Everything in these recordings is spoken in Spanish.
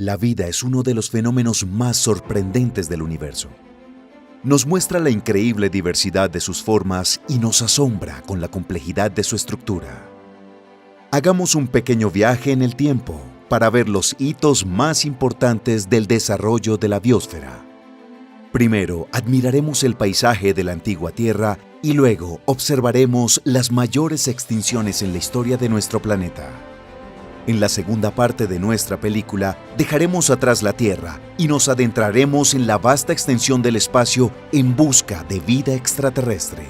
La vida es uno de los fenómenos más sorprendentes del universo. Nos muestra la increíble diversidad de sus formas y nos asombra con la complejidad de su estructura. Hagamos un pequeño viaje en el tiempo para ver los hitos más importantes del desarrollo de la biosfera. Primero, admiraremos el paisaje de la antigua Tierra y luego observaremos las mayores extinciones en la historia de nuestro planeta. En la segunda parte de nuestra película, dejaremos atrás la Tierra y nos adentraremos en la vasta extensión del espacio en busca de vida extraterrestre.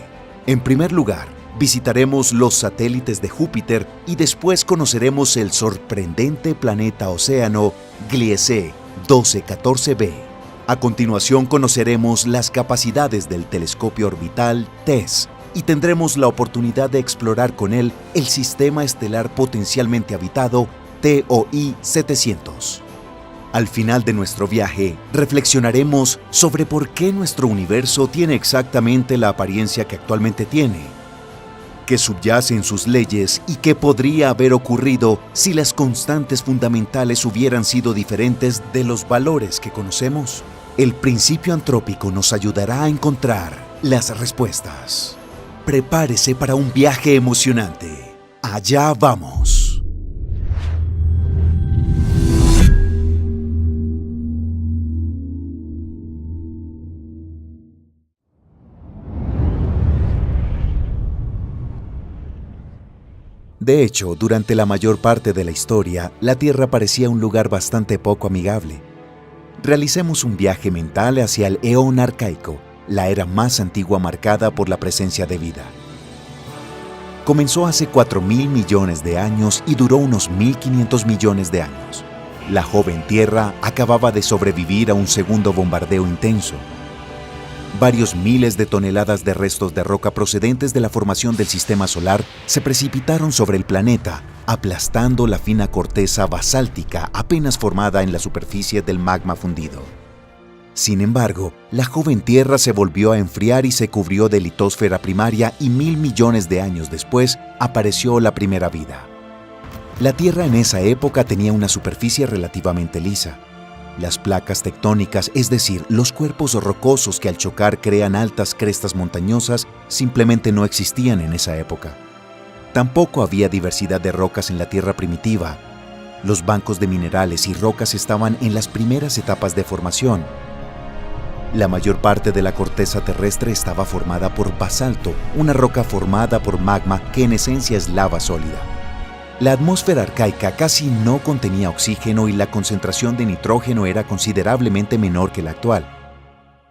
En primer lugar, visitaremos los satélites de Júpiter y después conoceremos el sorprendente planeta océano Gliese 1214b. A continuación conoceremos las capacidades del telescopio orbital TESS y tendremos la oportunidad de explorar con él el sistema estelar potencialmente habitado TOI 700. Al final de nuestro viaje, reflexionaremos sobre por qué nuestro universo tiene exactamente la apariencia que actualmente tiene, qué subyace en sus leyes y qué podría haber ocurrido si las constantes fundamentales hubieran sido diferentes de los valores que conocemos. El principio antrópico nos ayudará a encontrar las respuestas. Prepárese para un viaje emocionante. ¡Allá vamos! De hecho, durante la mayor parte de la historia, la Tierra parecía un lugar bastante poco amigable. Realicemos un viaje mental hacia el Eón Arcaico, la era más antigua marcada por la presencia de vida. Comenzó hace 4.000 millones de años y duró unos 1.500 millones de años. La joven Tierra acababa de sobrevivir a un segundo bombardeo intenso. Varios miles de toneladas de restos de roca procedentes de la formación del sistema solar se precipitaron sobre el planeta, aplastando la fina corteza basáltica apenas formada en la superficie del magma fundido. Sin embargo, la joven Tierra se volvió a enfriar y se cubrió de litosfera primaria y 1.000 millones de años después apareció la primera vida. La Tierra en esa época tenía una superficie relativamente lisa. Las placas tectónicas, es decir, los cuerpos rocosos que al chocar crean altas crestas montañosas, simplemente no existían en esa época. Tampoco había diversidad de rocas en la Tierra primitiva. Los bancos de minerales y rocas estaban en las primeras etapas de formación. La mayor parte de la corteza terrestre estaba formada por basalto, una roca formada por magma que en esencia es lava sólida. La atmósfera arcaica casi no contenía oxígeno y la concentración de nitrógeno era considerablemente menor que la actual.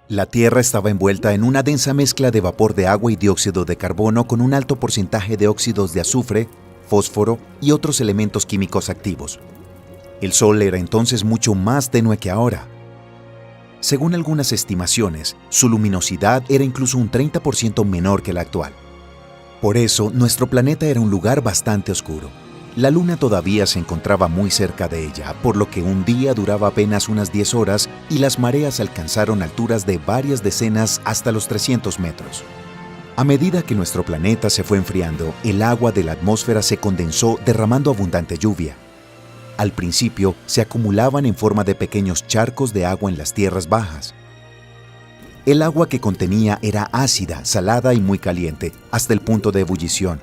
La Tierra estaba envuelta en una densa mezcla de vapor de agua y dióxido de carbono con un alto porcentaje de óxidos de azufre, fósforo y otros elementos químicos activos. El Sol era entonces mucho más tenue que ahora. Según algunas estimaciones, su luminosidad era incluso un 30% menor que la actual. Por eso, nuestro planeta era un lugar bastante oscuro. La Luna todavía se encontraba muy cerca de ella, por lo que un día duraba apenas unas 10 horas y las mareas alcanzaron alturas de varias decenas hasta los 300 metros. A medida que nuestro planeta se fue enfriando, el agua de la atmósfera se condensó derramando abundante lluvia. Al principio, se acumulaban en forma de pequeños charcos de agua en las tierras bajas. El agua que contenía era ácida, salada y muy caliente, hasta el punto de ebullición.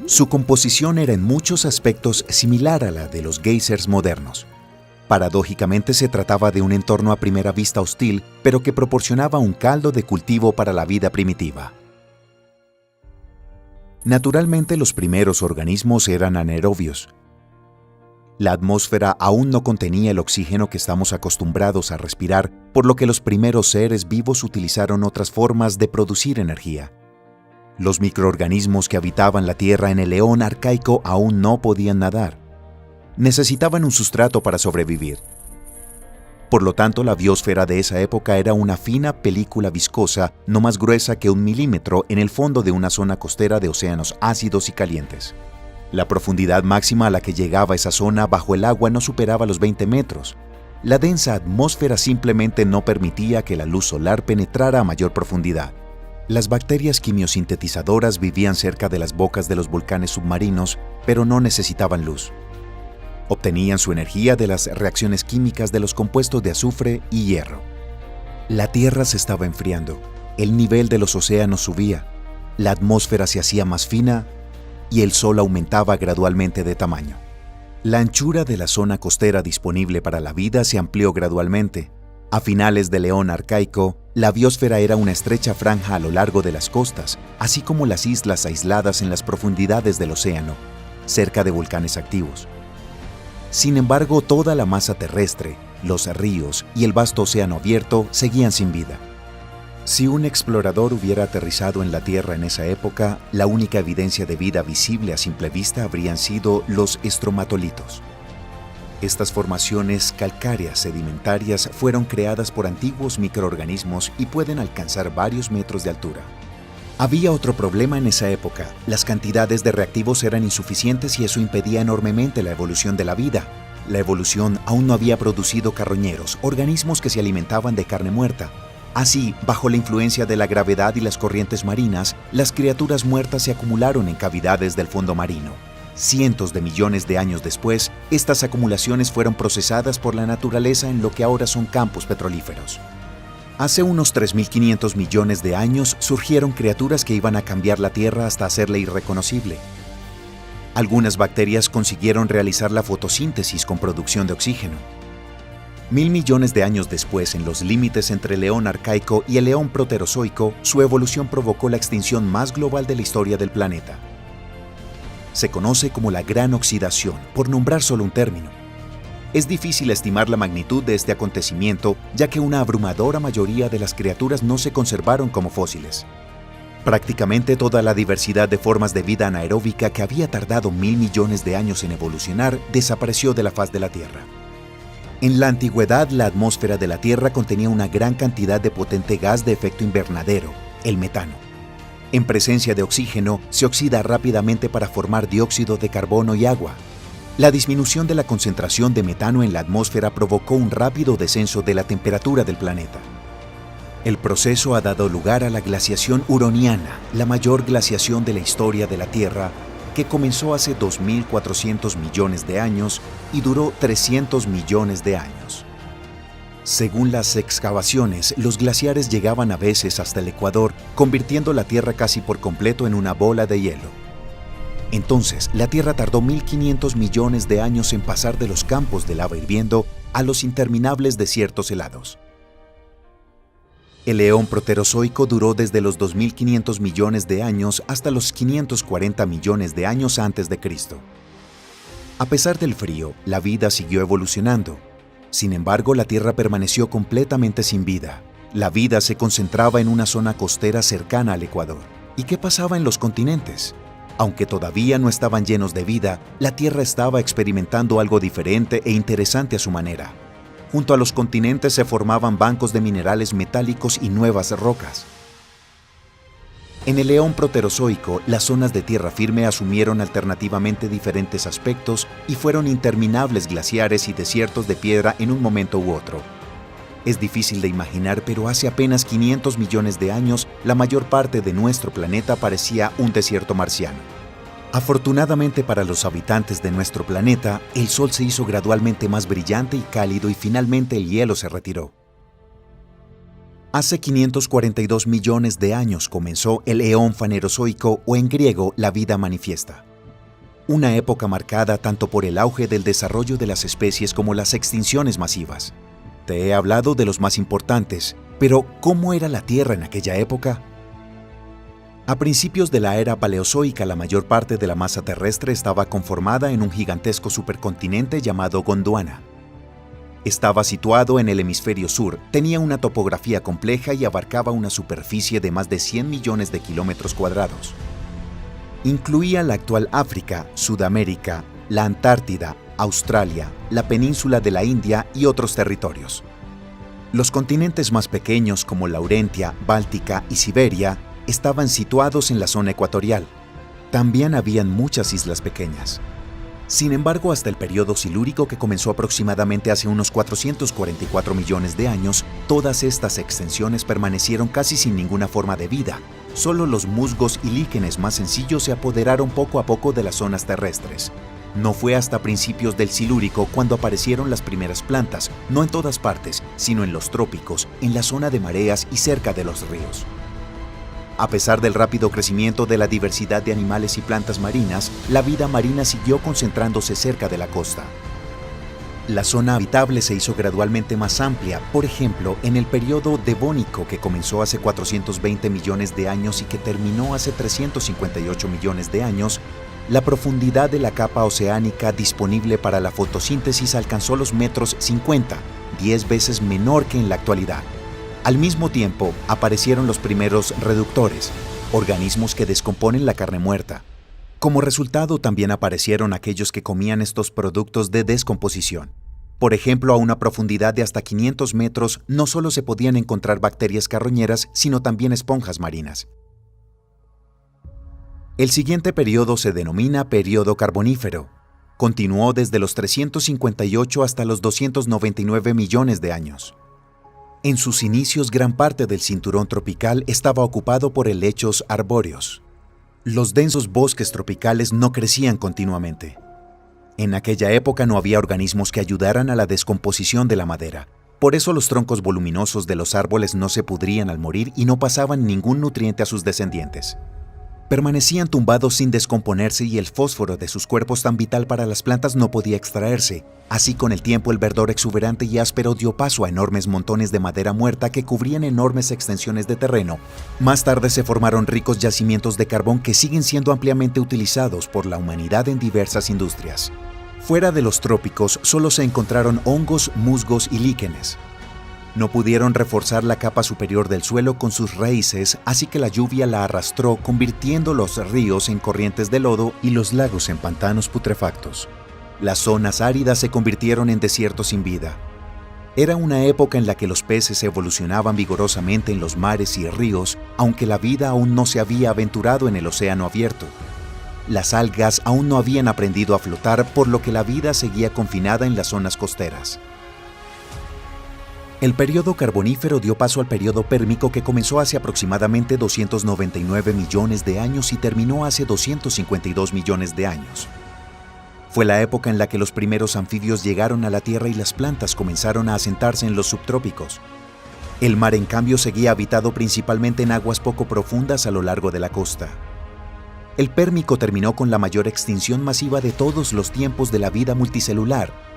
Su composición era en muchos aspectos similar a la de los geysers modernos. Paradójicamente se trataba de un entorno a primera vista hostil, pero que proporcionaba un caldo de cultivo para la vida primitiva. Naturalmente, los primeros organismos eran anaerobios. La atmósfera aún no contenía el oxígeno que estamos acostumbrados a respirar, por lo que los primeros seres vivos utilizaron otras formas de producir energía. Los microorganismos que habitaban la Tierra en el Eón Arcaico aún no podían nadar. Necesitaban un sustrato para sobrevivir. Por lo tanto, la biosfera de esa época era una fina película viscosa no más gruesa que 1 milímetro en el fondo de una zona costera de océanos ácidos y calientes. La profundidad máxima a la que llegaba esa zona bajo el agua no superaba los 20 metros. La densa atmósfera simplemente no permitía que la luz solar penetrara a mayor profundidad. Las bacterias quimiosintetizadoras vivían cerca de las bocas de los volcanes submarinos, pero no necesitaban luz. Obtenían su energía de las reacciones químicas de los compuestos de azufre y hierro. La Tierra se estaba enfriando, el nivel de los océanos subía, la atmósfera se hacía más fina y el Sol aumentaba gradualmente de tamaño. La anchura de la zona costera disponible para la vida se amplió gradualmente. A finales del Eón Arcaico, la biosfera era una estrecha franja a lo largo de las costas, así como las islas aisladas en las profundidades del océano, cerca de volcanes activos. Sin embargo, toda la masa terrestre, los ríos y el vasto océano abierto seguían sin vida. Si un explorador hubiera aterrizado en la Tierra en esa época, la única evidencia de vida visible a simple vista habrían sido los estromatolitos. Estas formaciones calcáreas sedimentarias fueron creadas por antiguos microorganismos y pueden alcanzar varios metros de altura. Había otro problema en esa época. Las cantidades de reactivos eran insuficientes y eso impedía enormemente la evolución de la vida. La evolución aún no había producido carroñeros, organismos que se alimentaban de carne muerta. Así, bajo la influencia de la gravedad y las corrientes marinas, las criaturas muertas se acumularon en cavidades del fondo marino. Cientos de millones de años después, estas acumulaciones fueron procesadas por la naturaleza en lo que ahora son campos petrolíferos. Hace unos 3.500 millones de años surgieron criaturas que iban a cambiar la Tierra hasta hacerla irreconocible. Algunas bacterias consiguieron realizar la fotosíntesis con producción de oxígeno. 1.000 millones de años después, en los límites entre el Eón Arcaico y el Eón Proterozoico, su evolución provocó la extinción más global de la historia del planeta. Se conoce como la Gran Oxidación, por nombrar solo un término. Es difícil estimar la magnitud de este acontecimiento, ya que una abrumadora mayoría de las criaturas no se conservaron como fósiles. Prácticamente toda la diversidad de formas de vida anaeróbica que había tardado 1.000 millones de años en evolucionar desapareció de la faz de la Tierra. En la antigüedad, la atmósfera de la Tierra contenía una gran cantidad de potente gas de efecto invernadero, el metano. En presencia de oxígeno, se oxida rápidamente para formar dióxido de carbono y agua. La disminución de la concentración de metano en la atmósfera provocó un rápido descenso de la temperatura del planeta. El proceso ha dado lugar a la glaciación huroniana, la mayor glaciación de la historia de la Tierra, que comenzó hace 2.400 millones de años y duró 300 millones de años. Según las excavaciones, los glaciares llegaban a veces hasta el Ecuador, convirtiendo la Tierra casi por completo en una bola de hielo. Entonces, la Tierra tardó 1.500 millones de años en pasar de los campos de lava hirviendo a los interminables desiertos helados. El Eón Proterozoico duró desde los 2.500 millones de años hasta los 540 millones de años antes de Cristo. A pesar del frío, la vida siguió evolucionando. Sin embargo, la Tierra permaneció completamente sin vida. La vida se concentraba en una zona costera cercana al Ecuador. ¿Y qué pasaba en los continentes? Aunque todavía no estaban llenos de vida, la Tierra estaba experimentando algo diferente e interesante a su manera. Junto a los continentes se formaban bancos de minerales metálicos y nuevas rocas. En el Eón Proterozoico, las zonas de tierra firme asumieron alternativamente diferentes aspectos y fueron interminables glaciares y desiertos de piedra en un momento u otro. Es difícil de imaginar, pero hace apenas 500 millones de años, la mayor parte de nuestro planeta parecía un desierto marciano. Afortunadamente para los habitantes de nuestro planeta, el Sol se hizo gradualmente más brillante y cálido y finalmente el hielo se retiró. Hace 542 millones de años comenzó el Eón Fanerozoico, o en griego, la vida manifiesta. Una época marcada tanto por el auge del desarrollo de las especies como las extinciones masivas. Te he hablado de los más importantes, pero ¿cómo era la Tierra en aquella época? A principios de la era paleozoica, la mayor parte de la masa terrestre estaba conformada en un gigantesco supercontinente llamado Gondwana. Estaba situado en el hemisferio sur, tenía una topografía compleja y abarcaba una superficie de más de 100 millones de kilómetros cuadrados. Incluía la actual África, Sudamérica, la Antártida, Australia, la península de la India y otros territorios. Los continentes más pequeños como Laurentia, Báltica y Siberia estaban situados en la zona ecuatorial. También habían muchas islas pequeñas. Sin embargo, hasta el periodo silúrico, que comenzó aproximadamente hace unos 444 millones de años, todas estas extensiones permanecieron casi sin ninguna forma de vida. Solo los musgos y líquenes más sencillos se apoderaron poco a poco de las zonas terrestres. No fue hasta principios del Silúrico cuando aparecieron las primeras plantas, no en todas partes, sino en los trópicos, en la zona de mareas y cerca de los ríos. A pesar del rápido crecimiento de la diversidad de animales y plantas marinas, la vida marina siguió concentrándose cerca de la costa. La zona habitable se hizo gradualmente más amplia, por ejemplo, en el período devónico que comenzó hace 420 millones de años y que terminó hace 358 millones de años. La profundidad de la capa oceánica disponible para la fotosíntesis alcanzó los metros 50, 10 veces menor que en la actualidad. Al mismo tiempo, aparecieron los primeros reductores, organismos que descomponen la carne muerta. Como resultado, también aparecieron aquellos que comían estos productos de descomposición. Por ejemplo, a una profundidad de hasta 500 metros no solo se podían encontrar bacterias carroñeras, sino también esponjas marinas. El siguiente periodo se denomina Período Carbonífero. Continuó desde los 358 hasta los 299 millones de años. En sus inicios, gran parte del cinturón tropical estaba ocupado por helechos arbóreos. Los densos bosques tropicales no crecían continuamente. En aquella época no había organismos que ayudaran a la descomposición de la madera. Por eso los troncos voluminosos de los árboles no se pudrían al morir y no pasaban ningún nutriente a sus descendientes. Permanecían tumbados sin descomponerse y el fósforo de sus cuerpos tan vital para las plantas no podía extraerse. Así, con el tiempo, el verdor exuberante y áspero dio paso a enormes montones de madera muerta que cubrían enormes extensiones de terreno. Más tarde se formaron ricos yacimientos de carbón que siguen siendo ampliamente utilizados por la humanidad en diversas industrias. Fuera de los trópicos solo se encontraron hongos, musgos y líquenes. No pudieron reforzar la capa superior del suelo con sus raíces, así que la lluvia la arrastró, convirtiendo los ríos en corrientes de lodo y los lagos en pantanos putrefactos. Las zonas áridas se convirtieron en desiertos sin vida. Era una época en la que los peces evolucionaban vigorosamente en los mares y ríos, aunque la vida aún no se había aventurado en el océano abierto. Las algas aún no habían aprendido a flotar, por lo que la vida seguía confinada en las zonas costeras. El período carbonífero dio paso al período pérmico, que comenzó hace aproximadamente 299 millones de años y terminó hace 252 millones de años. Fue la época en la que los primeros anfibios llegaron a la Tierra y las plantas comenzaron a asentarse en los subtrópicos. El mar, en cambio, seguía habitado principalmente en aguas poco profundas a lo largo de la costa. El pérmico terminó con la mayor extinción masiva de todos los tiempos de la vida multicelular.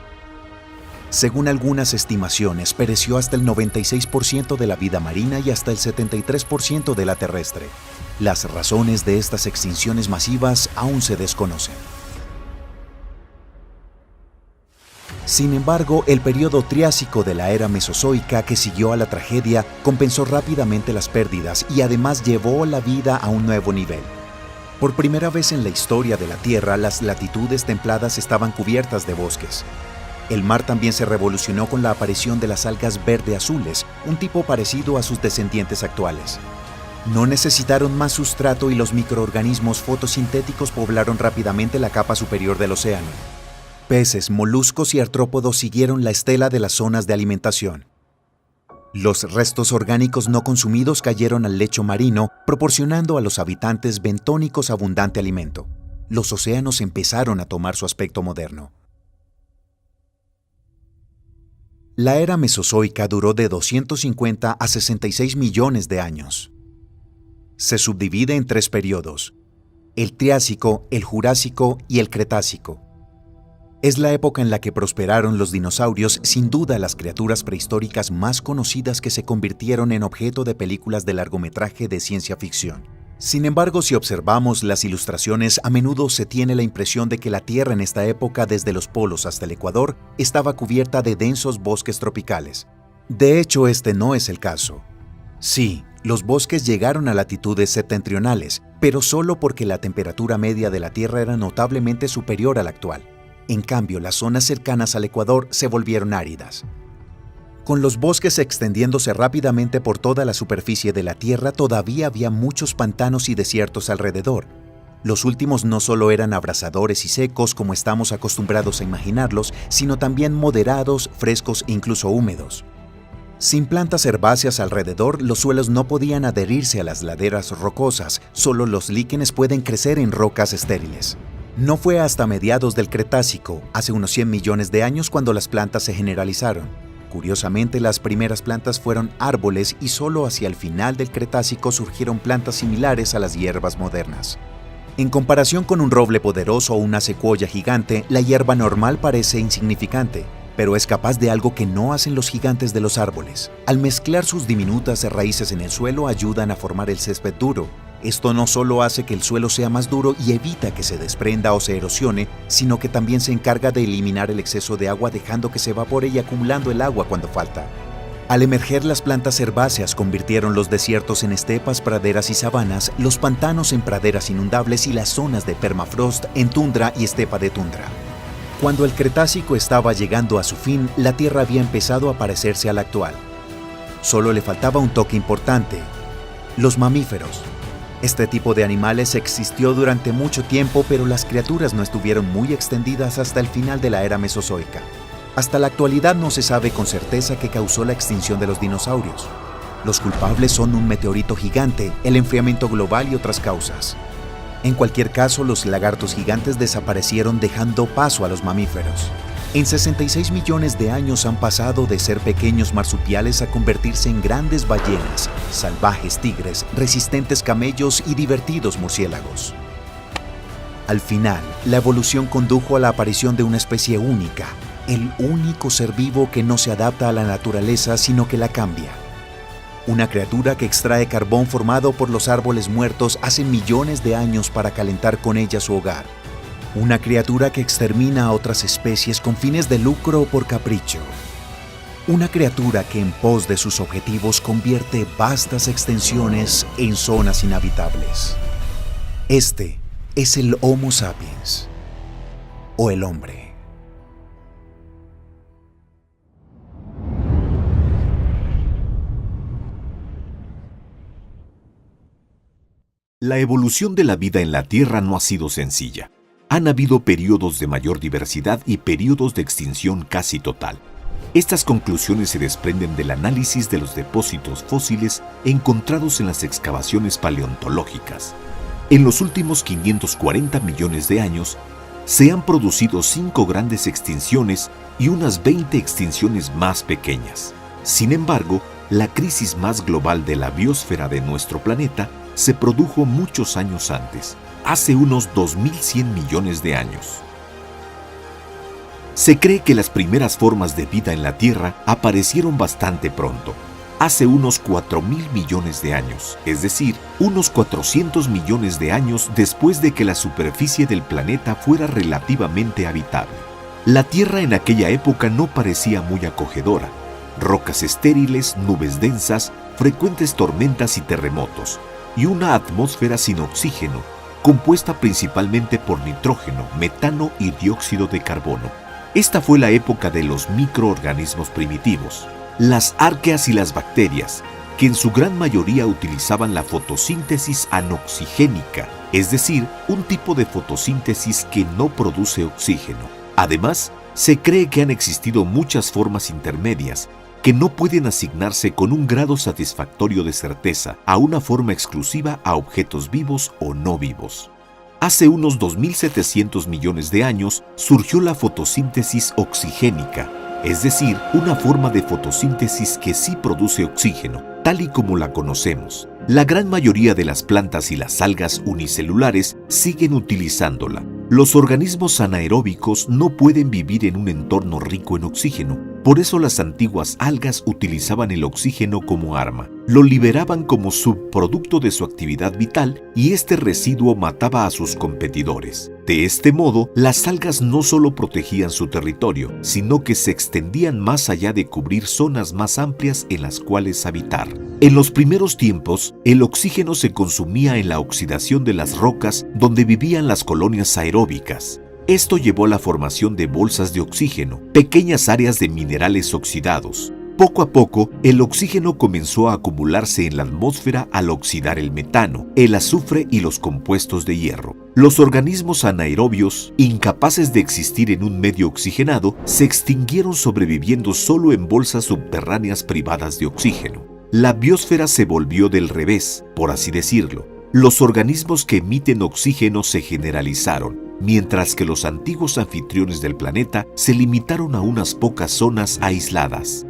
Según algunas estimaciones, pereció hasta el 96% de la vida marina y hasta el 73% de la terrestre. Las razones de estas extinciones masivas aún se desconocen. Sin embargo, el período Triásico de la era Mesozoica, que siguió a la tragedia, compensó rápidamente las pérdidas y además llevó la vida a un nuevo nivel. Por primera vez en la historia de la Tierra, las latitudes templadas estaban cubiertas de bosques. El mar también se revolucionó con la aparición de las algas verde-azules, un tipo parecido a sus descendientes actuales. No necesitaron más sustrato y los microorganismos fotosintéticos poblaron rápidamente la capa superior del océano. Peces, moluscos y artrópodos siguieron la estela de las zonas de alimentación. Los restos orgánicos no consumidos cayeron al lecho marino, proporcionando a los habitantes bentónicos abundante alimento. Los océanos empezaron a tomar su aspecto moderno. La era mesozoica duró de 250 a 66 millones de años. Se subdivide en 3 periodos: el Triásico, el Jurásico y el Cretácico. Es la época en la que prosperaron los dinosaurios, sin duda las criaturas prehistóricas más conocidas que se convirtieron en objeto de películas de largometraje de ciencia ficción. Sin embargo, si observamos las ilustraciones, a menudo se tiene la impresión de que la Tierra en esta época, desde los polos hasta el Ecuador, estaba cubierta de densos bosques tropicales. De hecho, este no es el caso. Sí, los bosques llegaron a latitudes septentrionales, pero solo porque la temperatura media de la Tierra era notablemente superior a la actual. En cambio, las zonas cercanas al Ecuador se volvieron áridas. Con los bosques extendiéndose rápidamente por toda la superficie de la Tierra, todavía había muchos pantanos y desiertos alrededor. Los últimos no solo eran abrasadores y secos como estamos acostumbrados a imaginarlos, sino también moderados, frescos e incluso húmedos. Sin plantas herbáceas alrededor, los suelos no podían adherirse a las laderas rocosas, solo los líquenes pueden crecer en rocas estériles. No fue hasta mediados del Cretácico, hace unos 100 millones de años, cuando las plantas se generalizaron. Curiosamente, las primeras plantas fueron árboles y solo hacia el final del Cretácico surgieron plantas similares a las hierbas modernas. En comparación con un roble poderoso o una secuoya gigante, la hierba normal parece insignificante, pero es capaz de algo que no hacen los gigantes de los árboles. Al mezclar sus diminutas raíces en el suelo, ayudan a formar el césped duro. Esto no solo hace que el suelo sea más duro y evita que se desprenda o se erosione, sino que también se encarga de eliminar el exceso de agua, dejando que se evapore y acumulando el agua cuando falta. Al emerger, las plantas herbáceas convirtieron los desiertos en estepas, praderas y sabanas, los pantanos en praderas inundables y las zonas de permafrost en tundra y estepa de tundra. Cuando el Cretácico estaba llegando a su fin, la Tierra había empezado a parecerse a la actual. Solo le faltaba un toque importante: los mamíferos. Este tipo de animales existió durante mucho tiempo, pero las criaturas no estuvieron muy extendidas hasta el final de la era mesozoica. Hasta la actualidad no se sabe con certeza qué causó la extinción de los dinosaurios. Los culpables son un meteorito gigante, el enfriamiento global y otras causas. En cualquier caso, los lagartos gigantes desaparecieron, dejando paso a los mamíferos. En 66 millones de años han pasado de ser pequeños marsupiales a convertirse en grandes ballenas, salvajes tigres, resistentes camellos y divertidos murciélagos. Al final, la evolución condujo a la aparición de una especie única, el único ser vivo que no se adapta a la naturaleza, sino que la cambia. Una criatura que extrae carbón formado por los árboles muertos hace millones de años para calentar con ella su hogar. Una criatura que extermina a otras especies con fines de lucro o por capricho. Una criatura que en pos de sus objetivos convierte vastas extensiones en zonas inhabitables. Este es el Homo sapiens, o el hombre. La evolución de la vida en la Tierra no ha sido sencilla. Han habido periodos de mayor diversidad y periodos de extinción casi total. Estas conclusiones se desprenden del análisis de los depósitos fósiles encontrados en las excavaciones paleontológicas. En los últimos 540 millones de años, se han producido 5 grandes extinciones y unas 20 extinciones más pequeñas. Sin embargo, la crisis más global de la biosfera de nuestro planeta se produjo muchos años antes, hace unos 2100 millones de años. Se cree que las primeras formas de vida en la Tierra aparecieron bastante pronto, hace unos 4000 millones de años, es decir, unos 400 millones de años después de que la superficie del planeta fuera relativamente habitable. La Tierra en aquella época no parecía muy acogedora. Rocas estériles, nubes densas, frecuentes tormentas y terremotos, y una atmósfera sin oxígeno, compuesta principalmente por nitrógeno, metano y dióxido de carbono. Esta fue la época de los microorganismos primitivos, las arqueas y las bacterias, que en su gran mayoría utilizaban la fotosíntesis anoxigénica, es decir, un tipo de fotosíntesis que no produce oxígeno. Además, se cree que han existido muchas formas intermedias que no pueden asignarse con un grado satisfactorio de certeza a una forma exclusiva a objetos vivos o no vivos. Hace unos 2700 millones de años surgió la fotosíntesis oxigénica, es decir, una forma de fotosíntesis que sí produce oxígeno, tal y como la conocemos. La gran mayoría de las plantas y las algas unicelulares siguen utilizándola. Los organismos anaeróbicos no pueden vivir en un entorno rico en oxígeno. Por eso las antiguas algas utilizaban el oxígeno como arma. Lo liberaban como subproducto de su actividad vital y este residuo mataba a sus competidores. De este modo, las algas no solo protegían su territorio, sino que se extendían más allá de cubrir zonas más amplias en las cuales habitar. En los primeros tiempos, el oxígeno se consumía en la oxidación de las rocas donde vivían las colonias aeróbicas. Esto llevó a la formación de bolsas de oxígeno, pequeñas áreas de minerales oxidados. Poco a poco, el oxígeno comenzó a acumularse en la atmósfera al oxidar el metano, el azufre y los compuestos de hierro. Los organismos anaerobios, incapaces de existir en un medio oxigenado, se extinguieron sobreviviendo solo en bolsas subterráneas privadas de oxígeno. La biosfera se volvió del revés, por así decirlo. Los organismos que emiten oxígeno se generalizaron mientras que los antiguos anfitriones del planeta se limitaron a unas pocas zonas aisladas.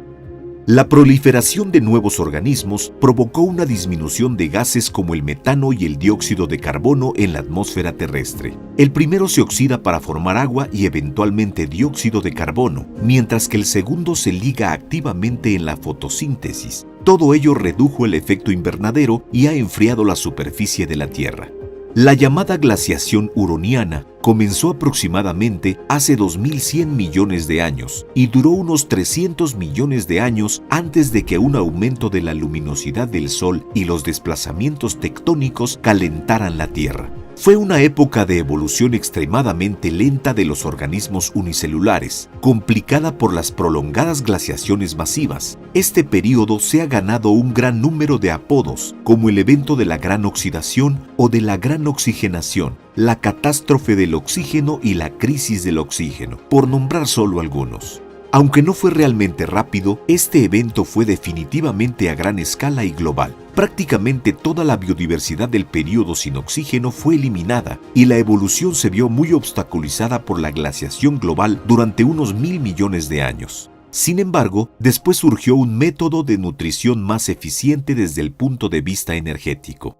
La proliferación de nuevos organismos provocó una disminución de gases como el metano y el dióxido de carbono en la atmósfera terrestre. El primero se oxida para formar agua y eventualmente dióxido de carbono, mientras que el segundo se liga activamente en la fotosíntesis. Todo ello redujo el efecto invernadero y ha enfriado la superficie de la Tierra. La llamada glaciación huroniana comenzó aproximadamente hace 2100 millones de años y duró unos 300 millones de años antes de que un aumento de la luminosidad del Sol y los desplazamientos tectónicos calentaran la Tierra. Fue una época de evolución extremadamente lenta de los organismos unicelulares, complicada por las prolongadas glaciaciones masivas. Este período se ha ganado un gran número de apodos, como el evento de la gran oxidación o de la gran oxigenación, la catástrofe del oxígeno y la crisis del oxígeno, por nombrar solo algunos. Aunque no fue realmente rápido, este evento fue definitivamente a gran escala y global. Prácticamente toda la biodiversidad del período sin oxígeno fue eliminada y la evolución se vio muy obstaculizada por la glaciación global durante unos 1000 millones de años. Sin embargo, después surgió un método de nutrición más eficiente desde el punto de vista energético.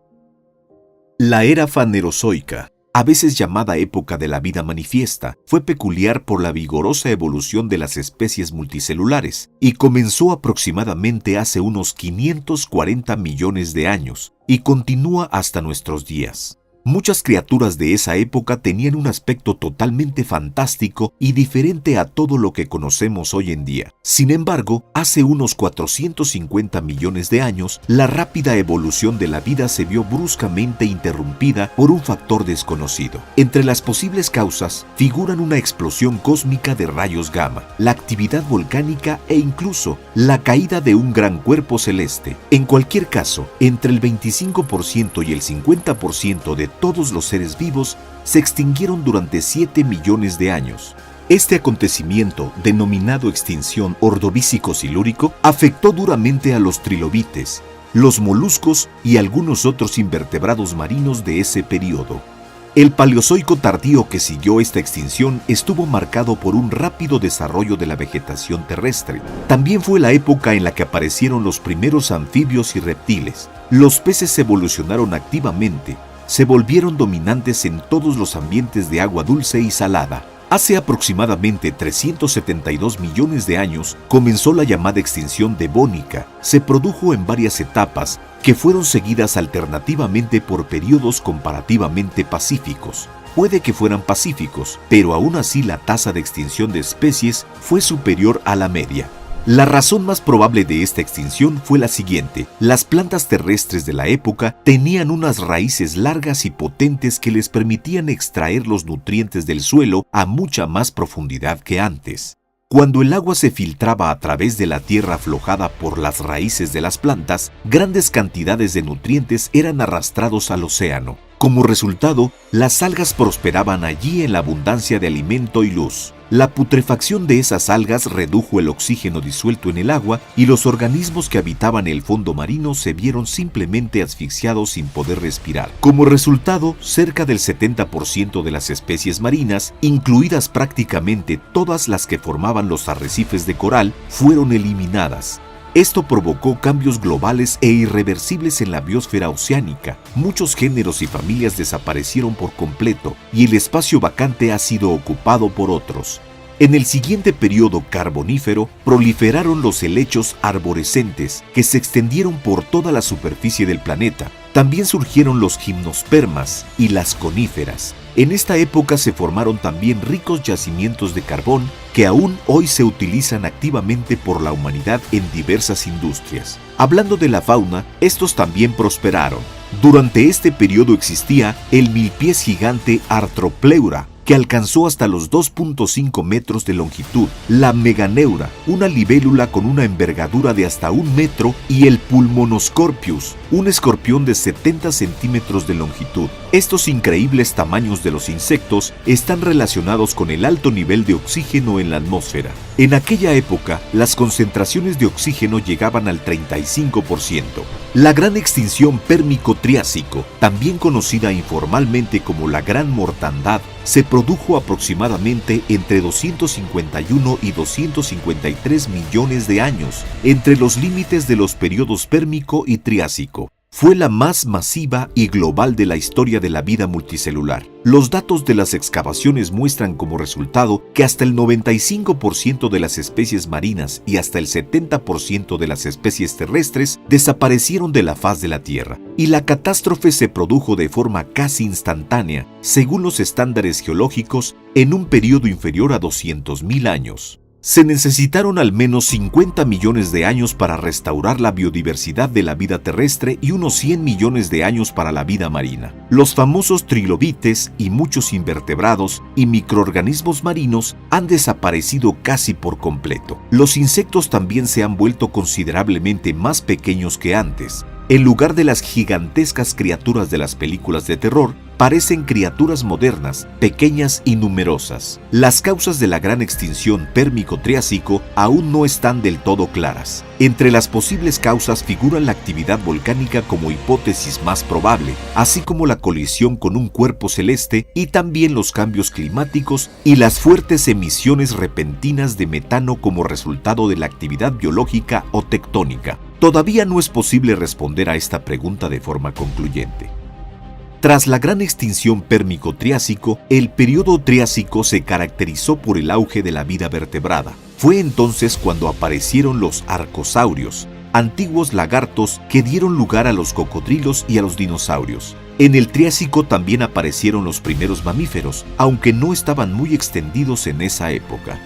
La era fanerozoica, a veces llamada época de la vida manifiesta, fue peculiar por la vigorosa evolución de las especies multicelulares y comenzó aproximadamente hace unos 540 millones de años y continúa hasta nuestros días. Muchas criaturas de esa época tenían un aspecto totalmente fantástico y diferente a todo lo que conocemos hoy en día. Sin embargo, hace unos 450 millones de años, la rápida evolución de la vida se vio bruscamente interrumpida por un factor desconocido. Entre las posibles causas figuran una explosión cósmica de rayos gamma, la actividad volcánica e incluso la caída de un gran cuerpo celeste. En cualquier caso, entre el 25% y el 50% de todos los seres vivos se extinguieron durante 7 millones de años. Este acontecimiento, denominado extinción ordovícico-silúrico, afectó duramente a los trilobites, los moluscos y algunos otros invertebrados marinos de ese periodo. El Paleozoico tardío que siguió esta extinción estuvo marcado por un rápido desarrollo de la vegetación terrestre. También fue la época en la que aparecieron los primeros anfibios y reptiles. Los peces evolucionaron activamente, se volvieron dominantes en todos los ambientes de agua dulce y salada. Hace aproximadamente 372 millones de años comenzó la llamada extinción devónica. Se produjo en varias etapas que fueron seguidas alternativamente por periodos comparativamente pacíficos. Puede que fueran pacíficos, pero aún así la tasa de extinción de especies fue superior a la media. La razón más probable de esta extinción fue la siguiente: las plantas terrestres de la época tenían unas raíces largas y potentes que les permitían extraer los nutrientes del suelo a mucha más profundidad que antes. Cuando el agua se filtraba a través de la tierra aflojada por las raíces de las plantas, grandes cantidades de nutrientes eran arrastrados al océano. Como resultado, las algas prosperaban allí en la abundancia de alimento y luz. La putrefacción de esas algas redujo el oxígeno disuelto en el agua y los organismos que habitaban el fondo marino se vieron simplemente asfixiados sin poder respirar. Como resultado, cerca del 70% de las especies marinas, incluidas prácticamente todas las que formaban los arrecifes de coral, fueron eliminadas. Esto provocó cambios globales e irreversibles en la biosfera oceánica. Muchos géneros y familias desaparecieron por completo y el espacio vacante ha sido ocupado por otros. En el siguiente periodo carbonífero proliferaron los helechos arborescentes que se extendieron por toda la superficie del planeta. También surgieron los gimnospermas y las coníferas. En esta época se formaron también ricos yacimientos de carbón que aún hoy se utilizan activamente por la humanidad en diversas industrias. Hablando de la fauna, estos también prosperaron. Durante este periodo existía el milpiés gigante Arthropleura, que alcanzó hasta los 2.5 metros de longitud, la Meganeura, una libélula con una envergadura de hasta 1 metro, y el Pulmonoscorpius, un escorpión de 70 centímetros de longitud. Estos increíbles tamaños de los insectos están relacionados con el alto nivel de oxígeno en la atmósfera. En aquella época, las concentraciones de oxígeno llegaban al 35%. La gran extinción pérmico-triásico, también conocida informalmente como la Gran Mortandad, se produjo aproximadamente entre 251 y 253 millones de años, entre los límites de los periodos pérmico y triásico. Fue la más masiva y global de la historia de la vida multicelular. Los datos de las excavaciones muestran como resultado que hasta el 95% de las especies marinas y hasta el 70% de las especies terrestres desaparecieron de la faz de la Tierra, y la catástrofe se produjo de forma casi instantánea, según los estándares geológicos, en un periodo inferior a 200.000 años. Se necesitaron al menos 50 millones de años para restaurar la biodiversidad de la vida terrestre y unos 100 millones de años para la vida marina. Los famosos trilobites y muchos invertebrados y microorganismos marinos han desaparecido casi por completo. Los insectos también se han vuelto considerablemente más pequeños que antes. En lugar de las gigantescas criaturas de las películas de terror, parecen criaturas modernas, pequeñas y numerosas. Las causas de la gran extinción pérmico-triásico aún no están del todo claras. Entre las posibles causas figuran la actividad volcánica como hipótesis más probable, así como la colisión con un cuerpo celeste y también los cambios climáticos y las fuertes emisiones repentinas de metano como resultado de la actividad biológica o tectónica. Todavía no es posible responder a esta pregunta de forma concluyente. Tras la gran extinción pérmico-triásico, el periodo triásico se caracterizó por el auge de la vida vertebrada. Fue entonces cuando aparecieron los arcosaurios, antiguos lagartos que dieron lugar a los cocodrilos y a los dinosaurios. En el Triásico también aparecieron los primeros mamíferos, aunque no estaban muy extendidos en esa época.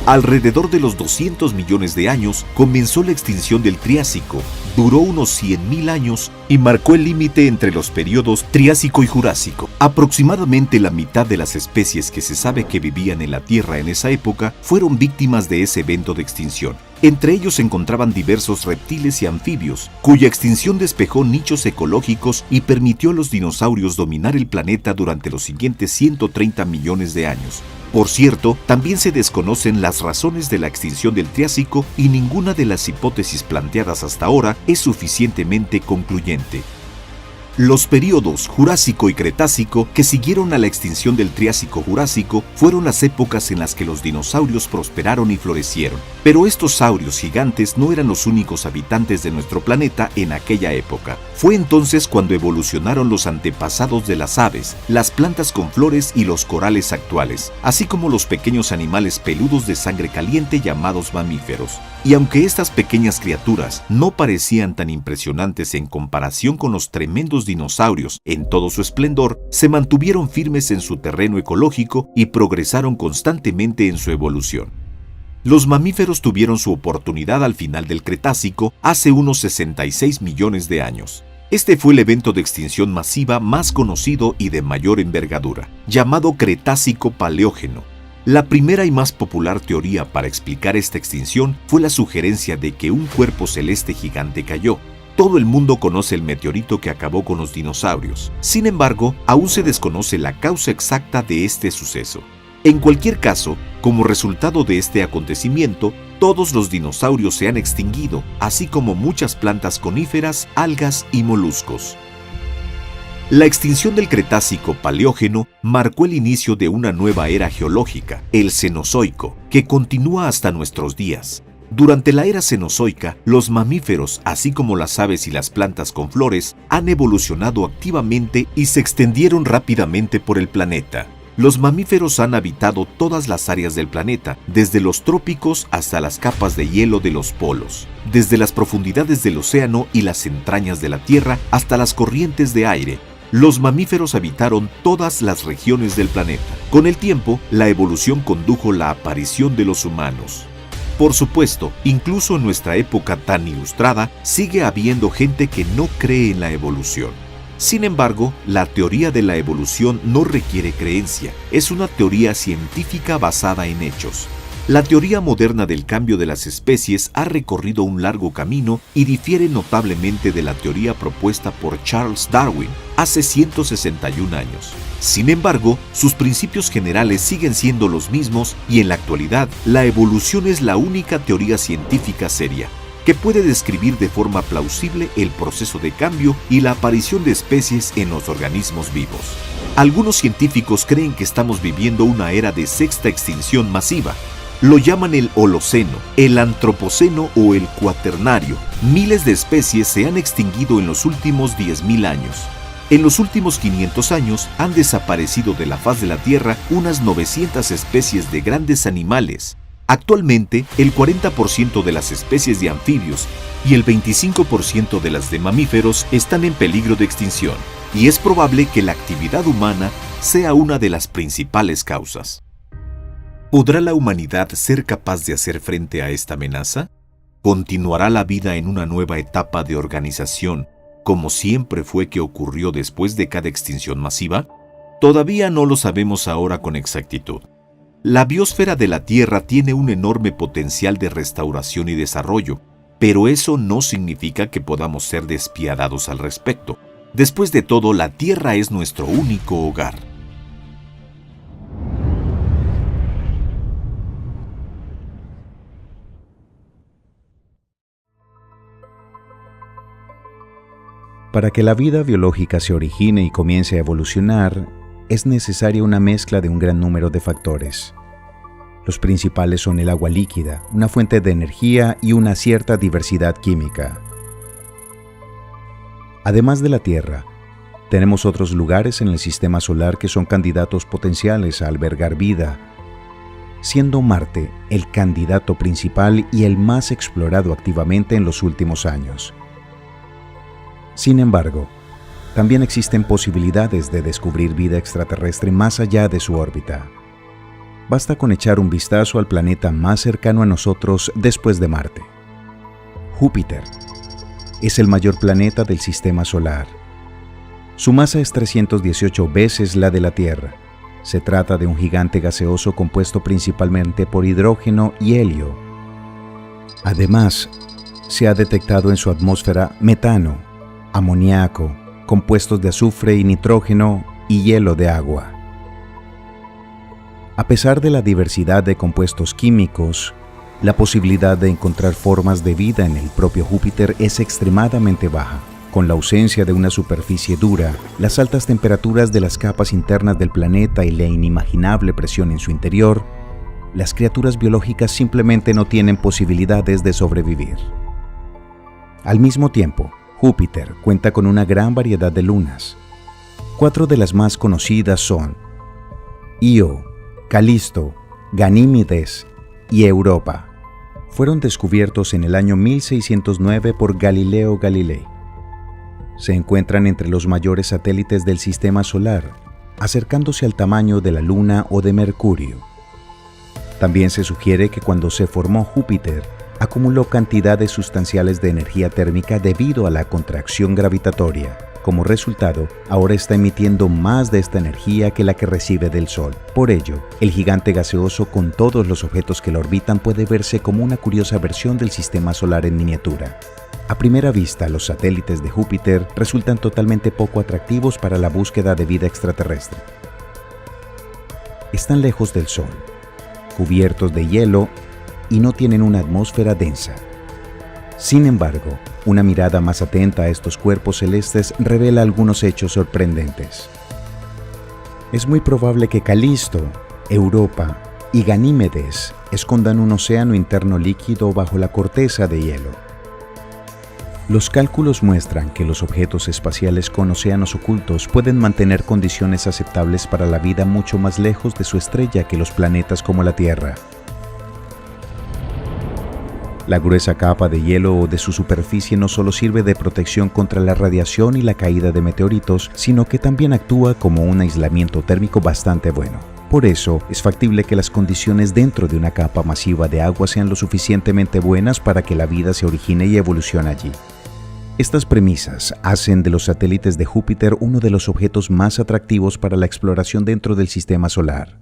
Alrededor de los 200 millones de años comenzó la extinción del Triásico, duró unos 100.000 años y marcó el límite entre los periodos Triásico y Jurásico. Aproximadamente la mitad de las especies que se sabe que vivían en la Tierra en esa época fueron víctimas de ese evento de extinción. Entre ellos se encontraban diversos reptiles y anfibios, cuya extinción despejó nichos ecológicos y permitió a los dinosaurios dominar el planeta durante los siguientes 130 millones de años. Por cierto, también se desconocen las razones de la extinción del Triásico y ninguna de las hipótesis planteadas hasta ahora es suficientemente concluyente. Los periodos Jurásico y Cretácico que siguieron a la extinción del Triásico-Jurásico fueron las épocas en las que los dinosaurios prosperaron y florecieron. Pero estos saurios gigantes no eran los únicos habitantes de nuestro planeta en aquella época. Fue entonces cuando evolucionaron los antepasados de las aves, las plantas con flores y los corales actuales, así como los pequeños animales peludos de sangre caliente llamados mamíferos. Y aunque estas pequeñas criaturas no parecían tan impresionantes en comparación con los tremendos dinosaurios en todo su esplendor, se mantuvieron firmes en su terreno ecológico y progresaron constantemente en su evolución. Los mamíferos tuvieron su oportunidad al final del Cretácico hace unos 66 millones de años. Este fue el evento de extinción masiva más conocido y de mayor envergadura, llamado Cretácico-Paleógeno. La primera y más popular teoría para explicar esta extinción fue la sugerencia de que un cuerpo celeste gigante cayó. Todo el mundo conoce el meteorito que acabó con los dinosaurios. Sin embargo, aún se desconoce la causa exacta de este suceso. En cualquier caso, como resultado de este acontecimiento, todos los dinosaurios se han extinguido, así como muchas plantas coníferas, algas y moluscos. La extinción del Cretácico-Paleógeno marcó el inicio de una nueva era geológica, el Cenozoico, que continúa hasta nuestros días. Durante la era cenozoica, los mamíferos, así como las aves y las plantas con flores, han evolucionado activamente y se extendieron rápidamente por el planeta. Los mamíferos han habitado todas las áreas del planeta, desde los trópicos hasta las capas de hielo de los polos, desde las profundidades del océano y las entrañas de la Tierra hasta las corrientes de aire. Los mamíferos habitaron todas las regiones del planeta. Con el tiempo, la evolución condujo la aparición de los humanos. Por supuesto, incluso en nuestra época tan ilustrada, sigue habiendo gente que no cree en la evolución. Sin embargo, la teoría de la evolución no requiere creencia, es una teoría científica basada en hechos. La teoría moderna del cambio de las especies ha recorrido un largo camino y difiere notablemente de la teoría propuesta por Charles Darwin, hace 161 años. Sin embargo, sus principios generales siguen siendo los mismos y en la actualidad la evolución es la única teoría científica seria que puede describir de forma plausible el proceso de cambio y la aparición de especies en los organismos vivos. Algunos científicos creen que estamos viviendo una era de sexta extinción masiva. Lo llaman el Holoceno, el Antropoceno o el Cuaternario. Miles de especies se han extinguido en los últimos 10.000 años. En los últimos 500 años han desaparecido de la faz de la Tierra unas 900 especies de grandes animales. Actualmente, el 40% de las especies de anfibios y el 25% de las de mamíferos están en peligro de extinción, y es probable que la actividad humana sea una de las principales causas. ¿Podrá la humanidad ser capaz de hacer frente a esta amenaza? ¿Continuará la vida en una nueva etapa de organización, como siempre fue que ocurrió después de cada extinción masiva? Todavía no lo sabemos ahora con exactitud. La biosfera de la Tierra tiene un enorme potencial de restauración y desarrollo, pero eso no significa que podamos ser despiadados al respecto. Después de todo, la Tierra es nuestro único hogar. Para que la vida biológica se origine y comience a evolucionar, es necesaria una mezcla de un gran número de factores. Los principales son el agua líquida, una fuente de energía y una cierta diversidad química. Además de la Tierra, tenemos otros lugares en el sistema solar que son candidatos potenciales a albergar vida, siendo Marte el candidato principal y el más explorado activamente en los últimos años. Sin embargo, también existen posibilidades de descubrir vida extraterrestre más allá de su órbita. Basta con echar un vistazo al planeta más cercano a nosotros después de Marte. Júpiter es el mayor planeta del sistema solar. Su masa es 318 veces la de la Tierra. Se trata de un gigante gaseoso compuesto principalmente por hidrógeno y helio. Además, se ha detectado en su atmósfera metano, amoníaco, compuestos de azufre y nitrógeno y hielo de agua. A pesar de la diversidad de compuestos químicos, la posibilidad de encontrar formas de vida en el propio Júpiter es extremadamente baja. Con la ausencia de una superficie dura, las altas temperaturas de las capas internas del planeta y la inimaginable presión en su interior, las criaturas biológicas simplemente no tienen posibilidades de sobrevivir. Al mismo tiempo, Júpiter cuenta con una gran variedad de lunas. 4 de las más conocidas son Io, Calisto, Ganímedes y Europa. Fueron descubiertos en el año 1609 por Galileo Galilei. Se encuentran entre los mayores satélites del sistema solar, acercándose al tamaño de la Luna o de Mercurio. También se sugiere que cuando se formó Júpiter, acumuló cantidades sustanciales de energía térmica debido a la contracción gravitatoria. Como resultado, ahora está emitiendo más de esta energía que la que recibe del Sol. Por ello, el gigante gaseoso con todos los objetos que lo orbitan puede verse como una curiosa versión del sistema solar en miniatura. A primera vista, los satélites de Júpiter resultan totalmente poco atractivos para la búsqueda de vida extraterrestre. Están lejos del Sol, cubiertos de hielo y no tienen una atmósfera densa. Sin embargo, una mirada más atenta a estos cuerpos celestes revela algunos hechos sorprendentes. Es muy probable que Calisto, Europa y Ganímedes escondan un océano interno líquido bajo la corteza de hielo. Los cálculos muestran que los objetos espaciales con océanos ocultos pueden mantener condiciones aceptables para la vida mucho más lejos de su estrella que los planetas como la Tierra. La gruesa capa de hielo de su superficie no solo sirve de protección contra la radiación y la caída de meteoritos, sino que también actúa como un aislamiento térmico bastante bueno. Por eso, es factible que las condiciones dentro de una capa masiva de agua sean lo suficientemente buenas para que la vida se origine y evolucione allí. Estas premisas hacen de los satélites de Júpiter uno de los objetos más atractivos para la exploración dentro del sistema solar.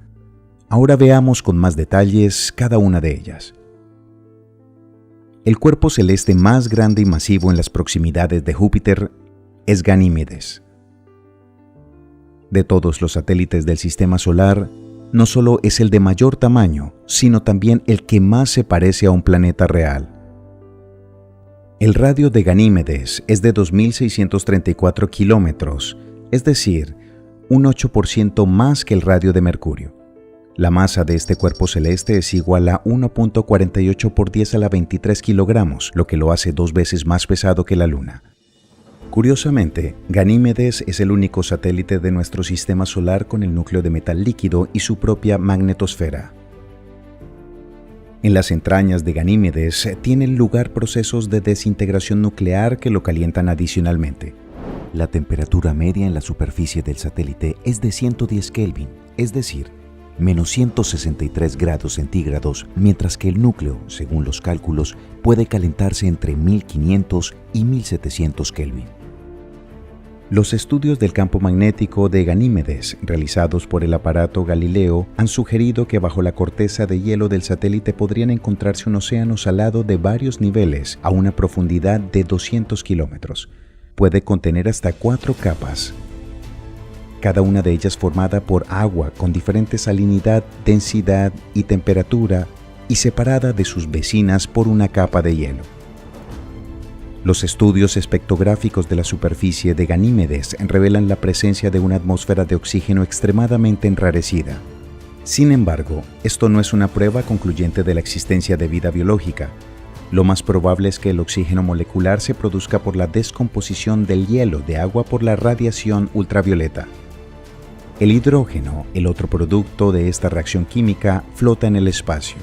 Ahora veamos con más detalles cada una de ellas. El cuerpo celeste más grande y masivo en las proximidades de Júpiter es Ganímedes. De todos los satélites del Sistema Solar, no solo es el de mayor tamaño, sino también el que más se parece a un planeta real. El radio de Ganímedes es de 2.634 kilómetros, es decir, un 8% más que el radio de Mercurio. La masa de este cuerpo celeste es igual a 1.48 por 10 a la 23 kilogramos, lo que lo hace 2 veces más pesado que la Luna. Curiosamente, Ganímedes es el único satélite de nuestro sistema solar con el núcleo de metal líquido y su propia magnetosfera. En las entrañas de Ganímedes tienen lugar procesos de desintegración nuclear que lo calientan adicionalmente. La temperatura media en la superficie del satélite es de 110 Kelvin, es decir, menos 163 grados centígrados, mientras que el núcleo, según los cálculos, puede calentarse entre 1500 y 1700 Kelvin. Los estudios del campo magnético de Ganímedes, realizados por el aparato Galileo, han sugerido que bajo la corteza de hielo del satélite podrían encontrarse un océano salado de varios niveles a una profundidad de 200 kilómetros. Puede contener hasta 4 capas, cada una de ellas formada por agua con diferente salinidad, densidad y temperatura, y separada de sus vecinas por una capa de hielo. Los estudios espectrográficos de la superficie de Ganímedes revelan la presencia de una atmósfera de oxígeno extremadamente enrarecida. Sin embargo, esto no es una prueba concluyente de la existencia de vida biológica. Lo más probable es que el oxígeno molecular se produzca por la descomposición del hielo de agua por la radiación ultravioleta. El hidrógeno, el otro producto de esta reacción química, flota en el espacio.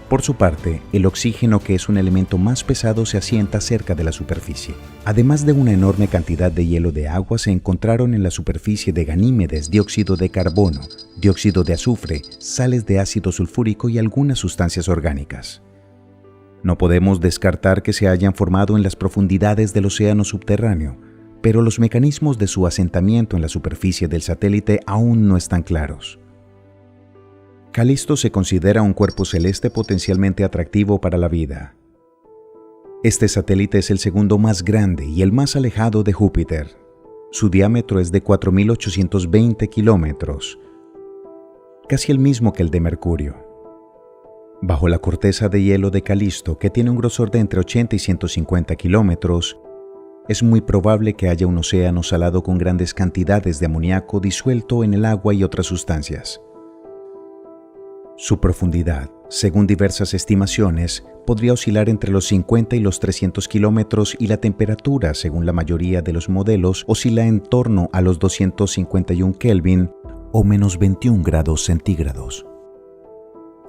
Por su parte, el oxígeno, que es un elemento más pesado, se asienta cerca de la superficie. Además de una enorme cantidad de hielo de agua, se encontraron en la superficie de Ganímedes dióxido de carbono, dióxido de azufre, sales de ácido sulfúrico y algunas sustancias orgánicas. No podemos descartar que se hayan formado en las profundidades del océano subterráneo, pero los mecanismos de su asentamiento en la superficie del satélite aún no están claros. Calisto se considera un cuerpo celeste potencialmente atractivo para la vida. Este satélite es el segundo más grande y el más alejado de Júpiter. Su diámetro es de 4.820 kilómetros, casi el mismo que el de Mercurio. Bajo la corteza de hielo de Calisto, que tiene un grosor de entre 80 y 150 kilómetros, es muy probable que haya un océano salado con grandes cantidades de amoníaco disuelto en el agua y otras sustancias. Su profundidad, según diversas estimaciones, podría oscilar entre los 50 y los 300 kilómetros y la temperatura, según la mayoría de los modelos, oscila en torno a los 251 Kelvin o menos 21 grados centígrados.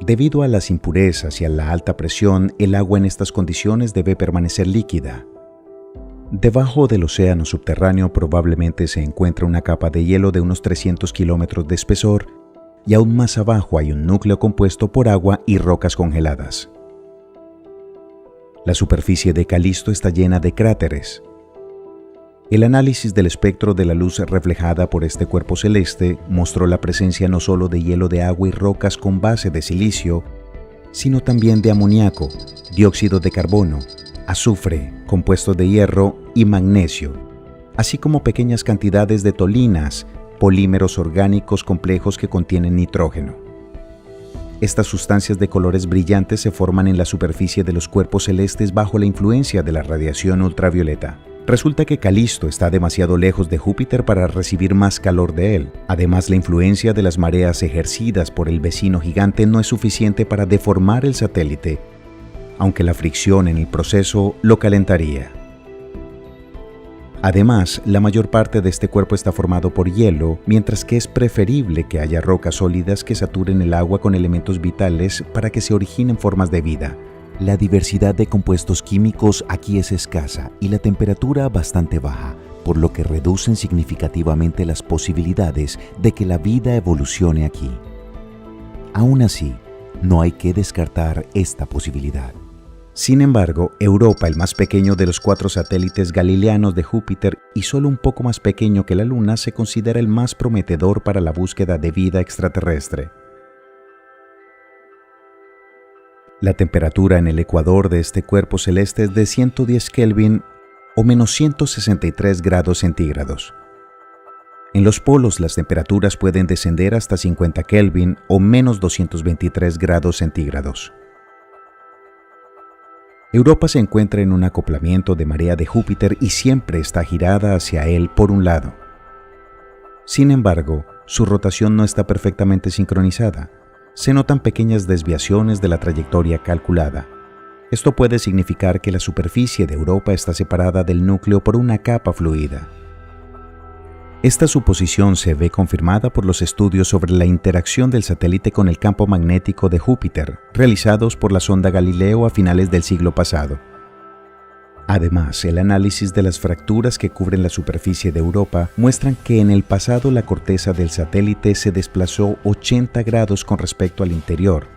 Debido a las impurezas y a la alta presión, el agua en estas condiciones debe permanecer líquida. Debajo del océano subterráneo probablemente se encuentra una capa de hielo de unos 300 kilómetros de espesor, y aún más abajo hay un núcleo compuesto por agua y rocas congeladas. La superficie de Calisto está llena de cráteres. El análisis del espectro de la luz reflejada por este cuerpo celeste mostró la presencia no solo de hielo de agua y rocas con base de silicio, sino también de amoníaco, dióxido de carbono, azufre, compuestos de hierro y magnesio, así como pequeñas cantidades de tolinas, polímeros orgánicos complejos que contienen nitrógeno. Estas sustancias de colores brillantes se forman en la superficie de los cuerpos celestes bajo la influencia de la radiación ultravioleta. Resulta que Calisto está demasiado lejos de Júpiter para recibir más calor de él. Además, la influencia de las mareas ejercidas por el vecino gigante no es suficiente para deformar el satélite, aunque la fricción en el proceso lo calentaría. Además, la mayor parte de este cuerpo está formado por hielo, mientras que es preferible que haya rocas sólidas que saturen el agua con elementos vitales para que se originen formas de vida. La diversidad de compuestos químicos aquí es escasa y la temperatura bastante baja, por lo que reducen significativamente las posibilidades de que la vida evolucione aquí. Aún así, no hay que descartar esta posibilidad. Sin embargo, Europa, el más pequeño de los 4 satélites galileanos de Júpiter y solo un poco más pequeño que la Luna, se considera el más prometedor para la búsqueda de vida extraterrestre. La temperatura en el ecuador de este cuerpo celeste es de 110 Kelvin o menos 163 grados centígrados. En los polos las temperaturas pueden descender hasta 50 Kelvin o menos 223 grados centígrados. Europa se encuentra en un acoplamiento de marea de Júpiter y siempre está girada hacia él por un lado. Sin embargo, su rotación no está perfectamente sincronizada. Se notan pequeñas desviaciones de la trayectoria calculada. Esto puede significar que la superficie de Europa está separada del núcleo por una capa fluida. Esta suposición se ve confirmada por los estudios sobre la interacción del satélite con el campo magnético de Júpiter, realizados por la sonda Galileo a finales del siglo pasado. Además, el análisis de las fracturas que cubren la superficie de Europa muestran que en el pasado la corteza del satélite se desplazó 80 grados con respecto al interior,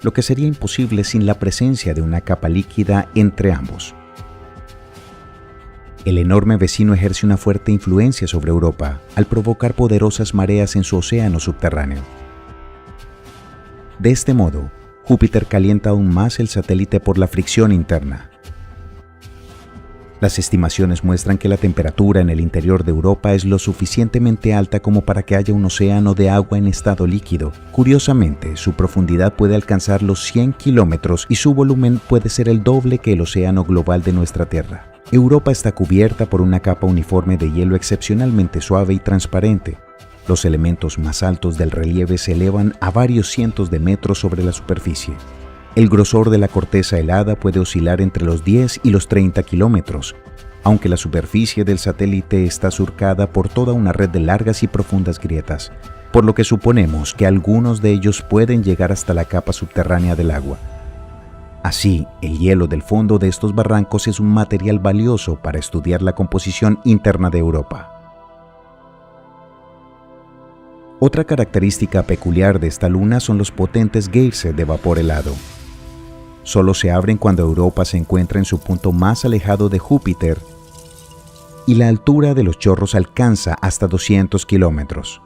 lo que sería imposible sin la presencia de una capa líquida entre ambos. El enorme vecino ejerce una fuerte influencia sobre Europa al provocar poderosas mareas en su océano subterráneo. De este modo, Júpiter calienta aún más el satélite por la fricción interna. Las estimaciones muestran que la temperatura en el interior de Europa es lo suficientemente alta como para que haya un océano de agua en estado líquido. Curiosamente, su profundidad puede alcanzar los 100 kilómetros y su volumen puede ser el doble que el océano global de nuestra Tierra. Europa está cubierta por una capa uniforme de hielo excepcionalmente suave y transparente. Los elementos más altos del relieve se elevan a varios cientos de metros sobre la superficie. El grosor de la corteza helada puede oscilar entre los 10 y los 30 kilómetros, aunque la superficie del satélite está surcada por toda una red de largas y profundas grietas, por lo que suponemos que algunos de ellos pueden llegar hasta la capa subterránea del agua. Así, el hielo del fondo de estos barrancos es un material valioso para estudiar la composición interna de Europa. Otra característica peculiar de esta luna son los potentes geysers de vapor helado. Solo se abren cuando Europa se encuentra en su punto más alejado de Júpiter y la altura de los chorros alcanza hasta 200 kilómetros.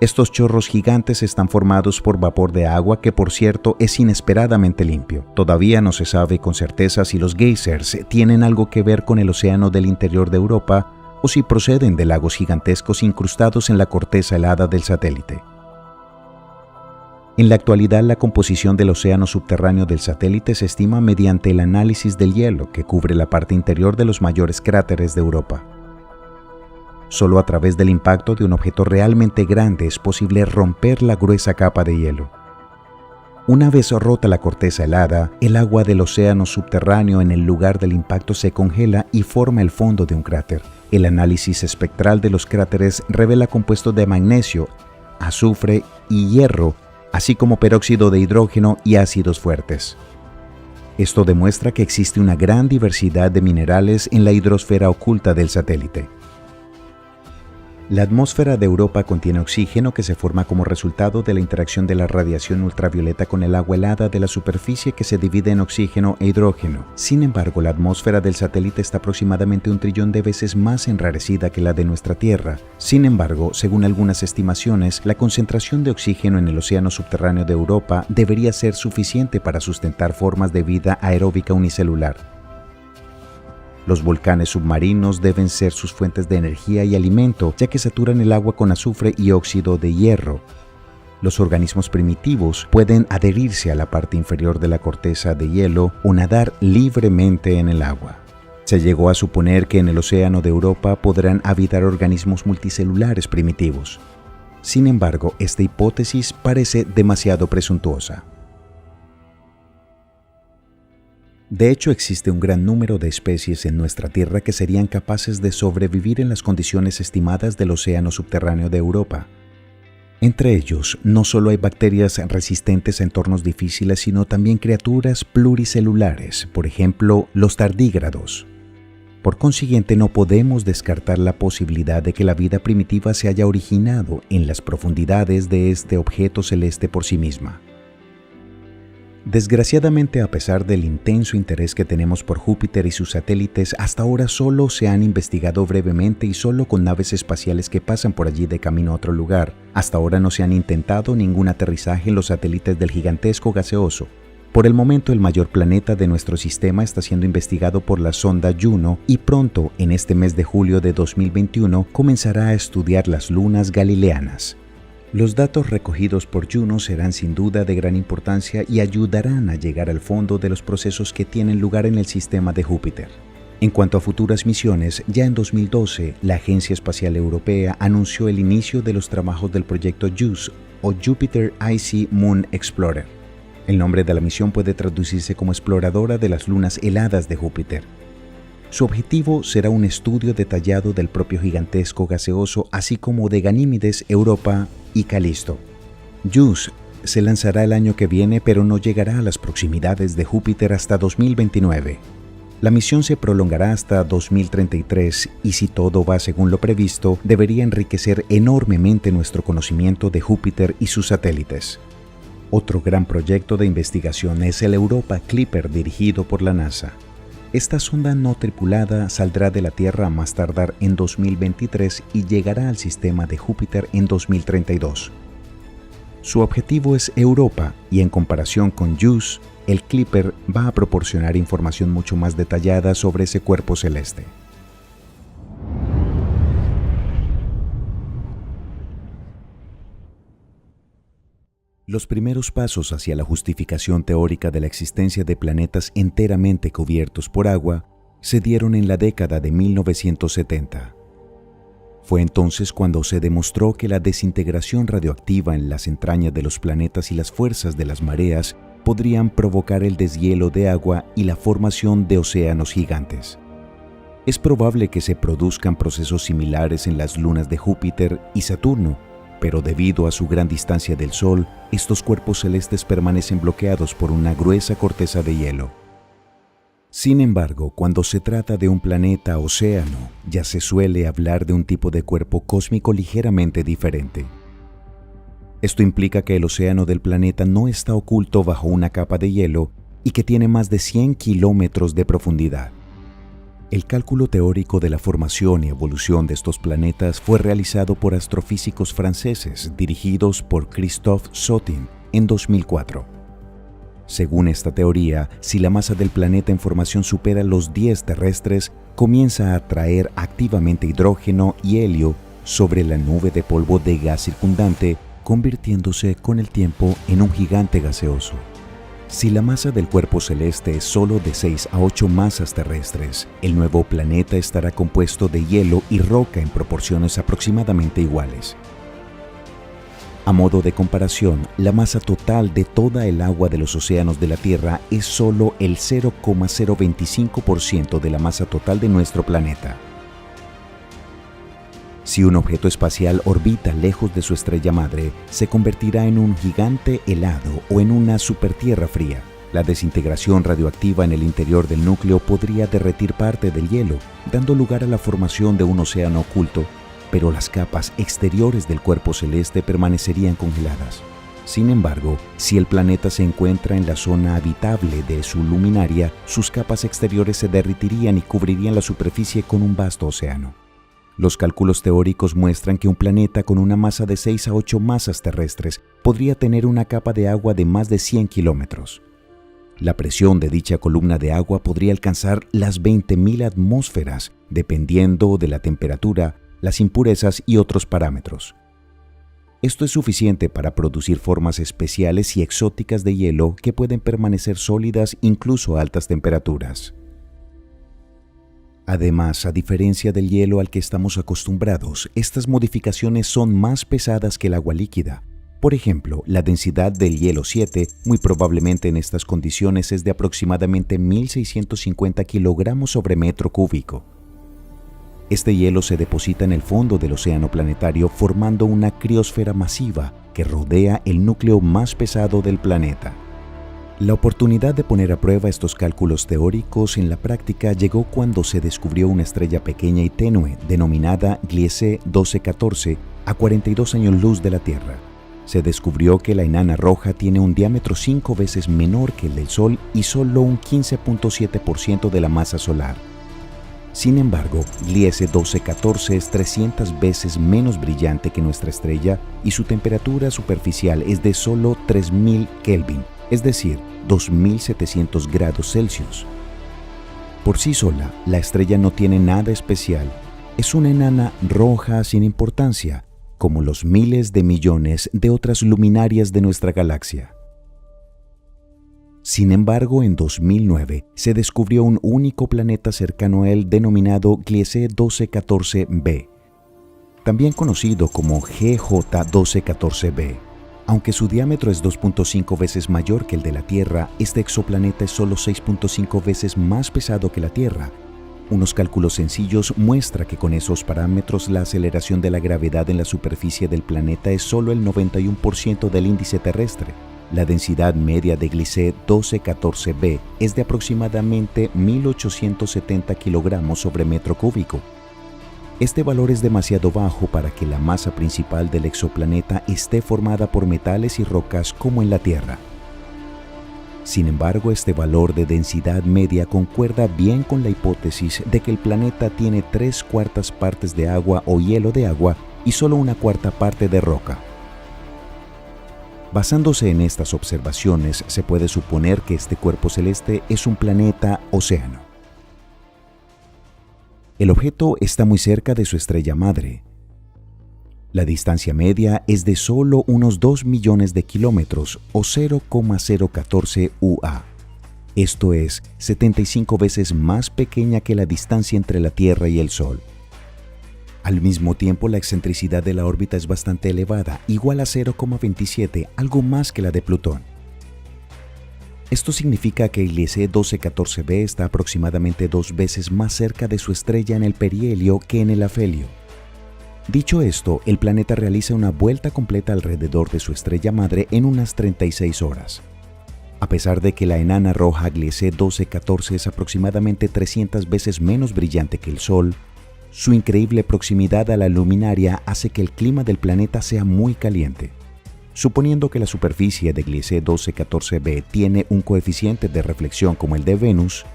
Estos chorros gigantes están formados por vapor de agua que, por cierto, es inesperadamente limpio. Todavía no se sabe con certeza si los geysers tienen algo que ver con el océano del interior de Europa o si proceden de lagos gigantescos incrustados en la corteza helada del satélite. En la actualidad, la composición del océano subterráneo del satélite se estima mediante el análisis del hielo que cubre la parte interior de los mayores cráteres de Europa. Solo a través del impacto de un objeto realmente grande es posible romper la gruesa capa de hielo. Una vez rota la corteza helada, el agua del océano subterráneo en el lugar del impacto se congela y forma el fondo de un cráter. El análisis espectral de los cráteres revela compuestos de magnesio, azufre y hierro, así como peróxido de hidrógeno y ácidos fuertes. Esto demuestra que existe una gran diversidad de minerales en la hidrosfera oculta del satélite. La atmósfera de Europa contiene oxígeno que se forma como resultado de la interacción de la radiación ultravioleta con el agua helada de la superficie que se divide en oxígeno e hidrógeno. Sin embargo, la atmósfera del satélite está aproximadamente 1 trillón de veces más enrarecida que la de nuestra Tierra. Sin embargo, según algunas estimaciones, la concentración de oxígeno en el océano subterráneo de Europa debería ser suficiente para sustentar formas de vida aeróbica unicelular. Los volcanes submarinos deben ser sus fuentes de energía y alimento, ya que saturan el agua con azufre y óxido de hierro. Los organismos primitivos pueden adherirse a la parte inferior de la corteza de hielo o nadar libremente en el agua. Se llegó a suponer que en el océano de Europa podrán habitar organismos multicelulares primitivos. Sin embargo, esta hipótesis parece demasiado presuntuosa. De hecho, existe un gran número de especies en nuestra Tierra que serían capaces de sobrevivir en las condiciones estimadas del océano subterráneo de Europa. Entre ellos, no solo hay bacterias resistentes a entornos difíciles, sino también criaturas pluricelulares, por ejemplo, los tardígrados. Por consiguiente, no podemos descartar la posibilidad de que la vida primitiva se haya originado en las profundidades de este objeto celeste por sí misma. Desgraciadamente, a pesar del intenso interés que tenemos por Júpiter y sus satélites, hasta ahora solo se han investigado brevemente y solo con naves espaciales que pasan por allí de camino a otro lugar. Hasta ahora no se han intentado ningún aterrizaje en los satélites del gigantesco gaseoso. Por el momento, el mayor planeta de nuestro sistema está siendo investigado por la sonda Juno y pronto, en este mes de julio de 2021, comenzará a estudiar las lunas galileanas. Los datos recogidos por Juno serán sin duda de gran importancia y ayudarán a llegar al fondo de los procesos que tienen lugar en el sistema de Júpiter. En cuanto a futuras misiones, ya en 2012, la Agencia Espacial Europea anunció el inicio de los trabajos del proyecto JUICE o Jupiter Icy Moon Explorer. El nombre de la misión puede traducirse como exploradora de las lunas heladas de Júpiter. Su objetivo será un estudio detallado del propio gigantesco gaseoso, así como de Ganímedes, Europa y Calisto. JUICE se lanzará el año que viene, pero no llegará a las proximidades de Júpiter hasta 2029. La misión se prolongará hasta 2033 y, si todo va según lo previsto, debería enriquecer enormemente nuestro conocimiento de Júpiter y sus satélites. Otro gran proyecto de investigación es el Europa Clipper dirigido por la NASA. Esta sonda no tripulada saldrá de la Tierra a más tardar en 2023 y llegará al sistema de Júpiter en 2032. Su objetivo es Europa y en comparación con JUICE, el Clipper va a proporcionar información mucho más detallada sobre ese cuerpo celeste. Los primeros pasos hacia la justificación teórica de la existencia de planetas enteramente cubiertos por agua se dieron en la década de 1970. Fue entonces cuando se demostró que la desintegración radioactiva en las entrañas de los planetas y las fuerzas de las mareas podrían provocar el deshielo de agua y la formación de océanos gigantes. Es probable que se produzcan procesos similares en las lunas de Júpiter y Saturno, pero debido a su gran distancia del Sol, estos cuerpos celestes permanecen bloqueados por una gruesa corteza de hielo. Sin embargo, cuando se trata de un planeta océano, ya se suele hablar de un tipo de cuerpo cósmico ligeramente diferente. Esto implica que el océano del planeta no está oculto bajo una capa de hielo y que tiene más de 100 kilómetros de profundidad. El cálculo teórico de la formación y evolución de estos planetas fue realizado por astrofísicos franceses dirigidos por Christophe Sotin en 2004. Según esta teoría, si la masa del planeta en formación supera los 10 terrestres, comienza a atraer activamente hidrógeno y helio sobre la nube de polvo de gas circundante, convirtiéndose con el tiempo en un gigante gaseoso. Si la masa del cuerpo celeste es solo de 6 a 8 masas terrestres, el nuevo planeta estará compuesto de hielo y roca en proporciones aproximadamente iguales. A modo de comparación, la masa total de toda el agua de los océanos de la Tierra es solo el 0,025% de la masa total de nuestro planeta. Si un objeto espacial orbita lejos de su estrella madre, se convertirá en un gigante helado o en una supertierra fría. La desintegración radioactiva en el interior del núcleo podría derretir parte del hielo, dando lugar a la formación de un océano oculto, pero las capas exteriores del cuerpo celeste permanecerían congeladas. Sin embargo, si el planeta se encuentra en la zona habitable de su luminaria, sus capas exteriores se derretirían y cubrirían la superficie con un vasto océano. Los cálculos teóricos muestran que un planeta con una masa de 6 a 8 masas terrestres podría tener una capa de agua de más de 100 kilómetros. La presión de dicha columna de agua podría alcanzar las 20.000 atmósferas, dependiendo de la temperatura, las impurezas y otros parámetros. Esto es suficiente para producir formas especiales y exóticas de hielo que pueden permanecer sólidas incluso a altas temperaturas. Además, a diferencia del hielo al que estamos acostumbrados, estas modificaciones son más pesadas que el agua líquida. Por ejemplo, la densidad del hielo 7, muy probablemente en estas condiciones, es de aproximadamente 1.650 kilogramos sobre metro cúbico. Este hielo se deposita en el fondo del océano planetario formando una criosfera masiva que rodea el núcleo más pesado del planeta. La oportunidad de poner a prueba estos cálculos teóricos en la práctica llegó cuando se descubrió una estrella pequeña y tenue denominada Gliese 1214 a 42 años luz de la Tierra. Se descubrió que la enana roja tiene un diámetro 5 veces menor que el del Sol y solo un 15.7% de la masa solar. Sin embargo, Gliese 1214 es 300 veces menos brillante que nuestra estrella y su temperatura superficial es de solo 3000 Kelvin, es decir, 2.700 grados Celsius. Por sí sola, la estrella no tiene nada especial. Es una enana roja sin importancia, como los miles de millones de otras luminarias de nuestra galaxia. Sin embargo, en 2009 se descubrió un único planeta cercano a él denominado Gliese 1214b, también conocido como GJ 1214b. Aunque su diámetro es 2.5 veces mayor que el de la Tierra, este exoplaneta es solo 6.5 veces más pesado que la Tierra. Unos cálculos sencillos muestran que con esos parámetros la aceleración de la gravedad en la superficie del planeta es solo el 91% del índice terrestre. La densidad media de Gliese 1214b es de aproximadamente 1.870 kilogramos sobre metro cúbico. Este valor es demasiado bajo para que la masa principal del exoplaneta esté formada por metales y rocas como en la Tierra. Sin embargo, este valor de densidad media concuerda bien con la hipótesis de que el planeta tiene 3/4 partes de agua o hielo de agua y solo 1/4 parte de roca. Basándose en estas observaciones, se puede suponer que este cuerpo celeste es un planeta océano. El objeto está muy cerca de su estrella madre. La distancia media es de solo unos 2 millones de kilómetros o 0,014 UA. Esto es 75 veces más pequeña que la distancia entre la Tierra y el Sol. Al mismo tiempo, la excentricidad de la órbita es bastante elevada, igual a 0,27, algo más que la de Plutón. Esto significa que el Gliese 1214b está aproximadamente 2 veces más cerca de su estrella en el perihelio que en el afelio. Dicho esto, el planeta realiza una vuelta completa alrededor de su estrella madre en unas 36 horas. A pesar de que la enana roja Gliese 1214 es aproximadamente 300 veces menos brillante que el Sol, su increíble proximidad a la luminaria hace que el clima del planeta sea muy caliente. Suponiendo que la superficie de Gliese 1214b tiene un coeficiente de reflexión como el de Venus,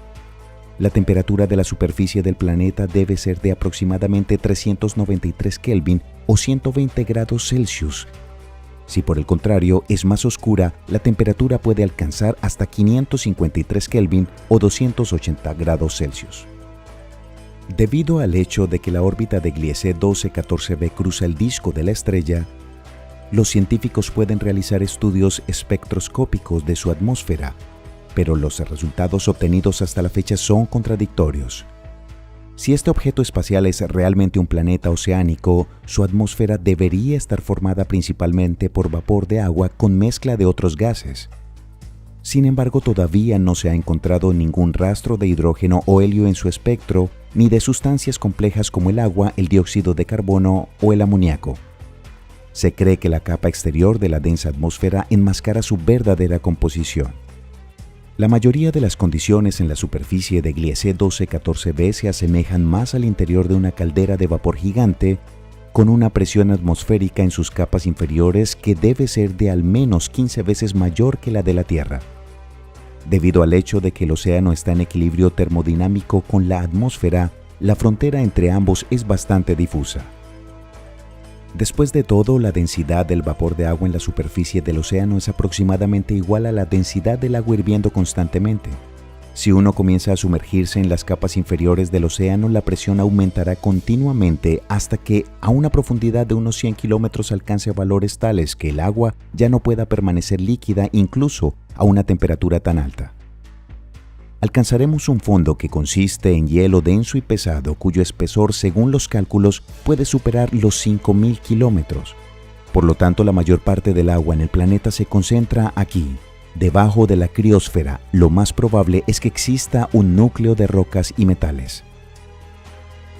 la temperatura de la superficie del planeta debe ser de aproximadamente 393 Kelvin o 120 grados Celsius. Si por el contrario es más oscura, la temperatura puede alcanzar hasta 553 Kelvin o 280 grados Celsius. Debido al hecho de que la órbita de Gliese 1214b cruza el disco de la estrella, los científicos pueden realizar estudios espectroscópicos de su atmósfera, pero los resultados obtenidos hasta la fecha son contradictorios. Si este objeto espacial es realmente un planeta oceánico, su atmósfera debería estar formada principalmente por vapor de agua con mezcla de otros gases. Sin embargo, todavía no se ha encontrado ningún rastro de hidrógeno o helio en su espectro, ni de sustancias complejas como el agua, el dióxido de carbono o el amoníaco. Se cree que la capa exterior de la densa atmósfera enmascara su verdadera composición. La mayoría de las condiciones en la superficie de Gliese 1214b se asemejan más al interior de una caldera de vapor gigante, con una presión atmosférica en sus capas inferiores que debe ser de al menos 15 veces mayor que la de la Tierra. Debido al hecho de que el océano está en equilibrio termodinámico con la atmósfera, la frontera entre ambos es bastante difusa. Después de todo, la densidad del vapor de agua en la superficie del océano es aproximadamente igual a la densidad del agua hirviendo constantemente. Si uno comienza a sumergirse en las capas inferiores del océano, la presión aumentará continuamente hasta que, a una profundidad de unos 100 kilómetros, alcance valores tales que el agua ya no pueda permanecer líquida incluso a una temperatura tan alta. Alcanzaremos un fondo que consiste en hielo denso y pesado, cuyo espesor, según los cálculos, puede superar los 5.000 kilómetros. Por lo tanto, la mayor parte del agua en el planeta se concentra aquí. Debajo de la criosfera, lo más probable es que exista un núcleo de rocas y metales.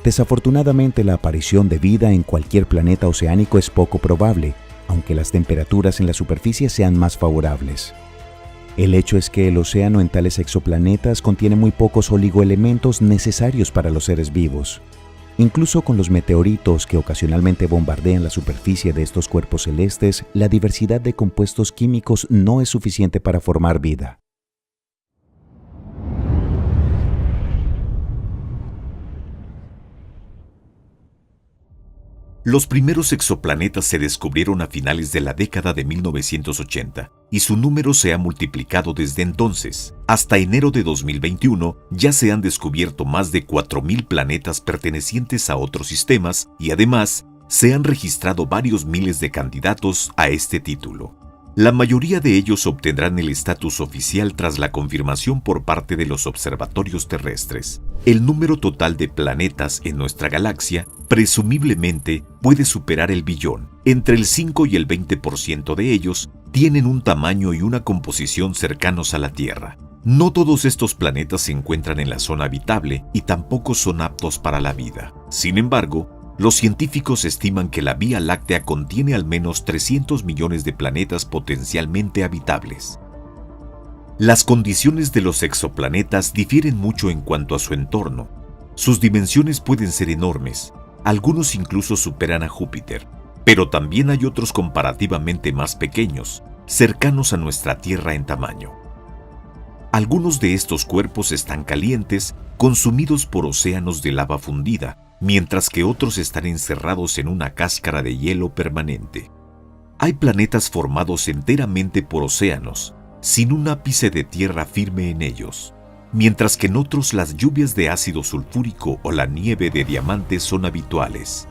Desafortunadamente, la aparición de vida en cualquier planeta oceánico es poco probable, aunque las temperaturas en la superficie sean más favorables. El hecho es que el océano en tales exoplanetas contiene muy pocos oligoelementos necesarios para los seres vivos. Incluso con los meteoritos que ocasionalmente bombardean la superficie de estos cuerpos celestes, la diversidad de compuestos químicos no es suficiente para formar vida. Los primeros exoplanetas se descubrieron a finales de la década de 1980 y su número se ha multiplicado desde entonces. Hasta enero de 2021 ya se han descubierto más de 4.000 planetas pertenecientes a otros sistemas y además se han registrado varios miles de candidatos a este título. La mayoría de ellos obtendrán el estatus oficial tras la confirmación por parte de los observatorios terrestres. El número total de planetas en nuestra galaxia presumiblemente puede superar el billón. Entre el 5 y el 20% de ellos tienen un tamaño y una composición cercanos a la Tierra. No todos estos planetas se encuentran en la zona habitable y tampoco son aptos para la vida. Sin embargo, los científicos estiman que la Vía Láctea contiene al menos 300 millones de planetas potencialmente habitables. Las condiciones de los exoplanetas difieren mucho en cuanto a su entorno. Sus dimensiones pueden ser enormes, algunos incluso superan a Júpiter, pero también hay otros comparativamente más pequeños, cercanos a nuestra Tierra en tamaño. Algunos de estos cuerpos están calientes, consumidos por océanos de lava fundida, mientras que otros están encerrados en una cáscara de hielo permanente. Hay planetas formados enteramente por océanos, sin un ápice de tierra firme en ellos, mientras que en otros las lluvias de ácido sulfúrico o la nieve de diamantes son habituales.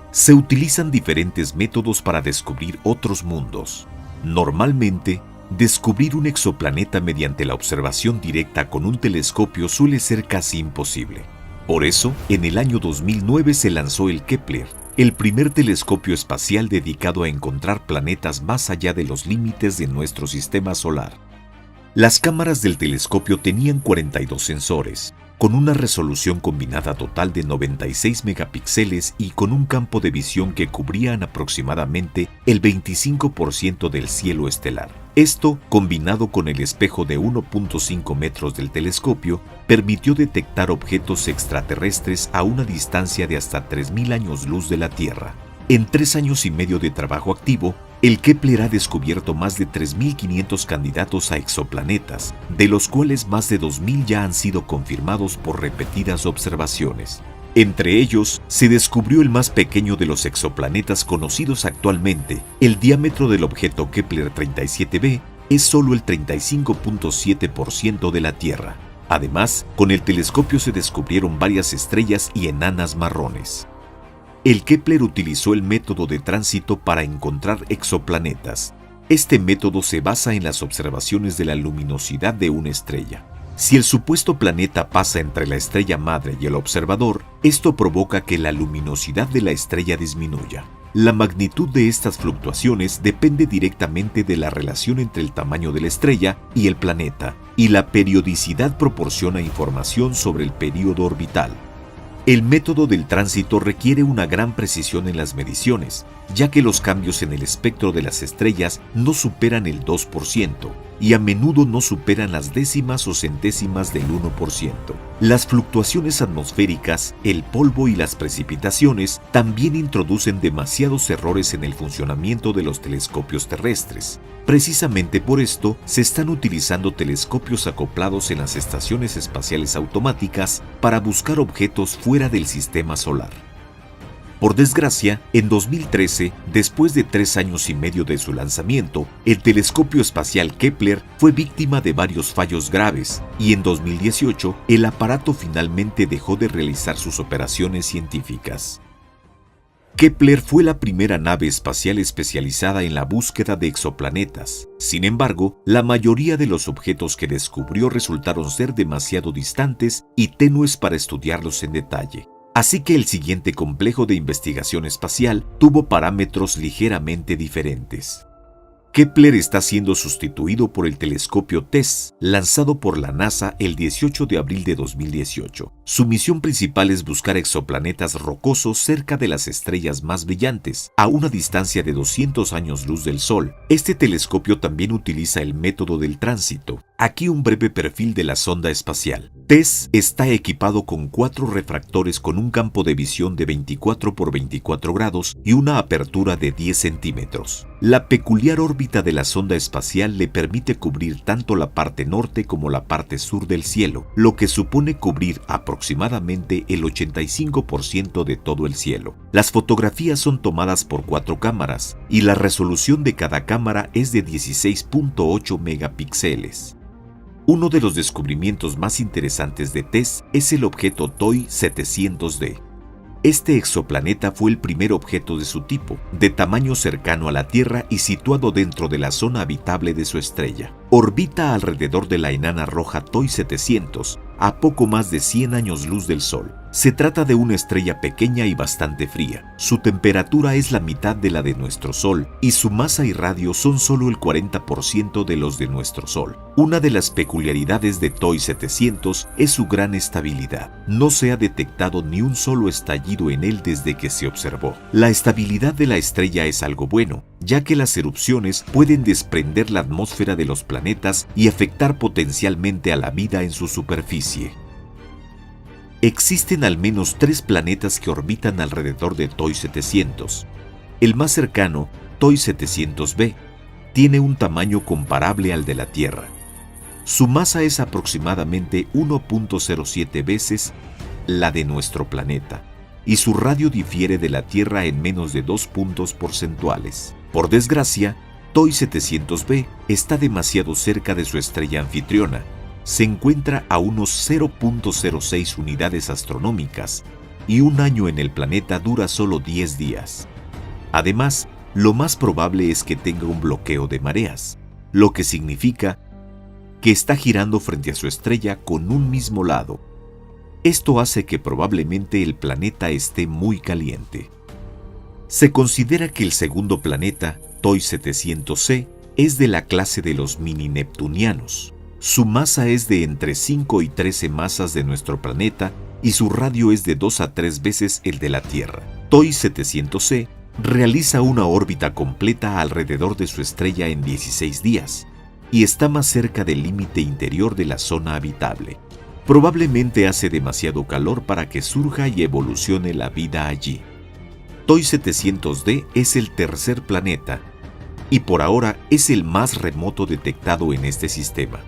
Se utilizan diferentes métodos para descubrir otros mundos. Normalmente, descubrir un exoplaneta mediante la observación directa con un telescopio suele ser casi imposible. Por eso, en el año 2009 se lanzó el Kepler, el primer telescopio espacial dedicado a encontrar planetas más allá de los límites de nuestro sistema solar. Las cámaras del telescopio tenían 42 sensores, con una resolución combinada total de 96 megapíxeles y con un campo de visión que cubrían aproximadamente el 25% del cielo estelar. Esto, combinado con el espejo de 1.5 metros del telescopio, permitió detectar objetos extraterrestres a una distancia de hasta 3.000 años luz de la Tierra. En 3 años y medio de trabajo activo, el Kepler ha descubierto más de 3.500 candidatos a exoplanetas, de los cuales más de 2.000 ya han sido confirmados por repetidas observaciones. Entre ellos, se descubrió el más pequeño de los exoplanetas conocidos actualmente. El diámetro del objeto Kepler 37b es solo el 35.7% de la Tierra. Además, con el telescopio se descubrieron varias estrellas y enanas marrones. El Kepler utilizó el método de tránsito para encontrar exoplanetas. Este método se basa en las observaciones de la luminosidad de una estrella. Si el supuesto planeta pasa entre la estrella madre y el observador, esto provoca que la luminosidad de la estrella disminuya. La magnitud de estas fluctuaciones depende directamente de la relación entre el tamaño de la estrella y el planeta, y la periodicidad proporciona información sobre el período orbital. El método del tránsito requiere una gran precisión en las mediciones, ya que los cambios en el espectro de las estrellas no superan el 2% y a menudo no superan las décimas o centésimas del 1%. Las fluctuaciones atmosféricas, el polvo y las precipitaciones también introducen demasiados errores en el funcionamiento de los telescopios terrestres. Precisamente por esto, se están utilizando telescopios acoplados en las estaciones espaciales automáticas para buscar objetos fuera del sistema solar. Por desgracia, en 2013, después de 3 años y medio de su lanzamiento, el telescopio espacial Kepler fue víctima de varios fallos graves y en 2018 el aparato finalmente dejó de realizar sus operaciones científicas. Kepler fue la primera nave espacial especializada en la búsqueda de exoplanetas. Sin embargo, la mayoría de los objetos que descubrió resultaron ser demasiado distantes y tenues para estudiarlos en detalle. Así que el siguiente complejo de investigación espacial tuvo parámetros ligeramente diferentes. Kepler está siendo sustituido por el telescopio TESS, lanzado por la NASA el 18 de abril de 2018. Su misión principal es buscar exoplanetas rocosos cerca de las estrellas más brillantes, a una distancia de 200 años luz del Sol. Este telescopio también utiliza el método del tránsito. Aquí un breve perfil de la sonda espacial. TESS está equipado con 4 refractores con un campo de visión de 24 por 24 grados y una apertura de 10 centímetros. La peculiar órbita de la sonda espacial le permite cubrir tanto la parte norte como la parte sur del cielo, lo que supone cubrir aproximadamente aproximadamente el 85% de todo el cielo. Las fotografías son tomadas por 4 cámaras y la resolución de cada cámara es de 16.8 megapíxeles. Uno de los descubrimientos más interesantes de TESS es el objeto TOI 700D. Este exoplaneta fue el primer objeto de su tipo, de tamaño cercano a la Tierra y situado dentro de la zona habitable de su estrella. Orbita alrededor de la enana roja TOI 700, a poco más de 100 años luz del Sol. Se trata de una estrella pequeña y bastante fría. Su temperatura es la mitad de la de nuestro Sol y su masa y radio son solo el 40% de los de nuestro Sol. Una de las peculiaridades de TOI 700 es su gran estabilidad. No se ha detectado ni un solo estallido en él desde que se observó. La estabilidad de la estrella es algo bueno, ya que las erupciones pueden desprender la atmósfera de los planetas y afectar potencialmente a la vida en su superficie. Existen al menos 3 planetas que orbitan alrededor de TOI 700. El más cercano, TOI 700b, tiene un tamaño comparable al de la Tierra. Su masa es aproximadamente 1.07 veces la de nuestro planeta, y su radio difiere de la Tierra en menos de 2 puntos porcentuales. Por desgracia, TOI 700b está demasiado cerca de su estrella anfitriona. Se encuentra a unos 0.06 unidades astronómicas y un año en el planeta dura solo 10 días. Además, lo más probable es que tenga un bloqueo de mareas, lo que significa que está girando frente a su estrella con un mismo lado. Esto hace que probablemente el planeta esté muy caliente. Se considera que el segundo planeta, TOI 700c, es de la clase de los mini neptunianos. Su masa es de entre 5 y 13 masas de nuestro planeta y su radio es de 2 a 3 veces el de la Tierra. TOI 700c realiza una órbita completa alrededor de su estrella en 16 días y está más cerca del límite interior de la zona habitable. Probablemente hace demasiado calor para que surja y evolucione la vida allí. TOI 700d es el tercer planeta y por ahora es el más remoto detectado en este sistema.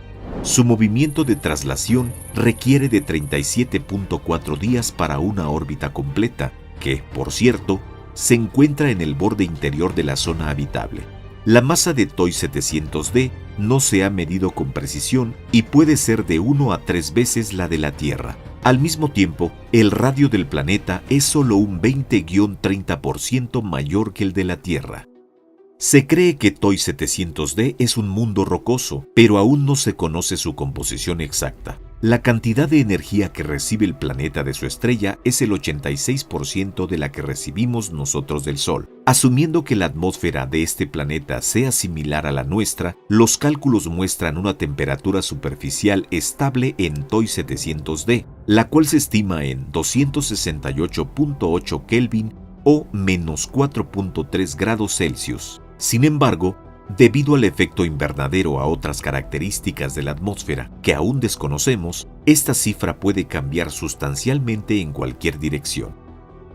Su movimiento de traslación requiere de 37.4 días para una órbita completa, que, por cierto, se encuentra en el borde interior de la zona habitable. La masa de TOI 700d no se ha medido con precisión y puede ser de 1 a 3 veces la de la Tierra. Al mismo tiempo, el radio del planeta es solo un 20-30% mayor que el de la Tierra. Se cree que TOI 700d es un mundo rocoso, pero aún no se conoce su composición exacta. La cantidad de energía que recibe el planeta de su estrella es el 86% de la que recibimos nosotros del Sol. Asumiendo que la atmósfera de este planeta sea similar a la nuestra, los cálculos muestran una temperatura superficial estable en TOI 700d, la cual se estima en 268.8 Kelvin o menos 4.3 grados Celsius. Sin embargo, debido al efecto invernadero a otras características de la atmósfera que aún desconocemos, esta cifra puede cambiar sustancialmente en cualquier dirección.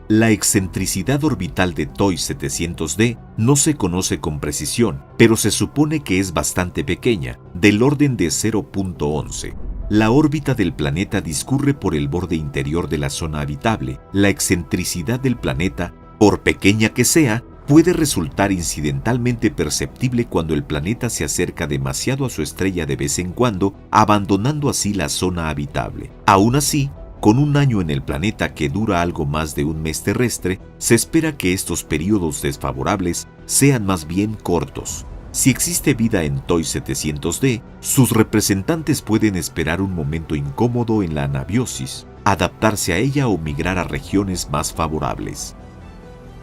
La excentricidad orbital de TOI 700d no se conoce con precisión, pero se supone que es bastante pequeña, del orden de 0.11. La órbita del planeta discurre por el borde interior de la zona habitable. La excentricidad del planeta, por pequeña que sea, puede resultar incidentalmente perceptible cuando el planeta se acerca demasiado a su estrella de vez en cuando, abandonando así la zona habitable. Aún así, con un año en el planeta que dura algo más de un mes terrestre, se espera que estos periodos desfavorables sean más bien cortos. Si existe vida en TOI 700d, sus representantes pueden esperar un momento incómodo en la anabiosis, adaptarse a ella o migrar a regiones más favorables.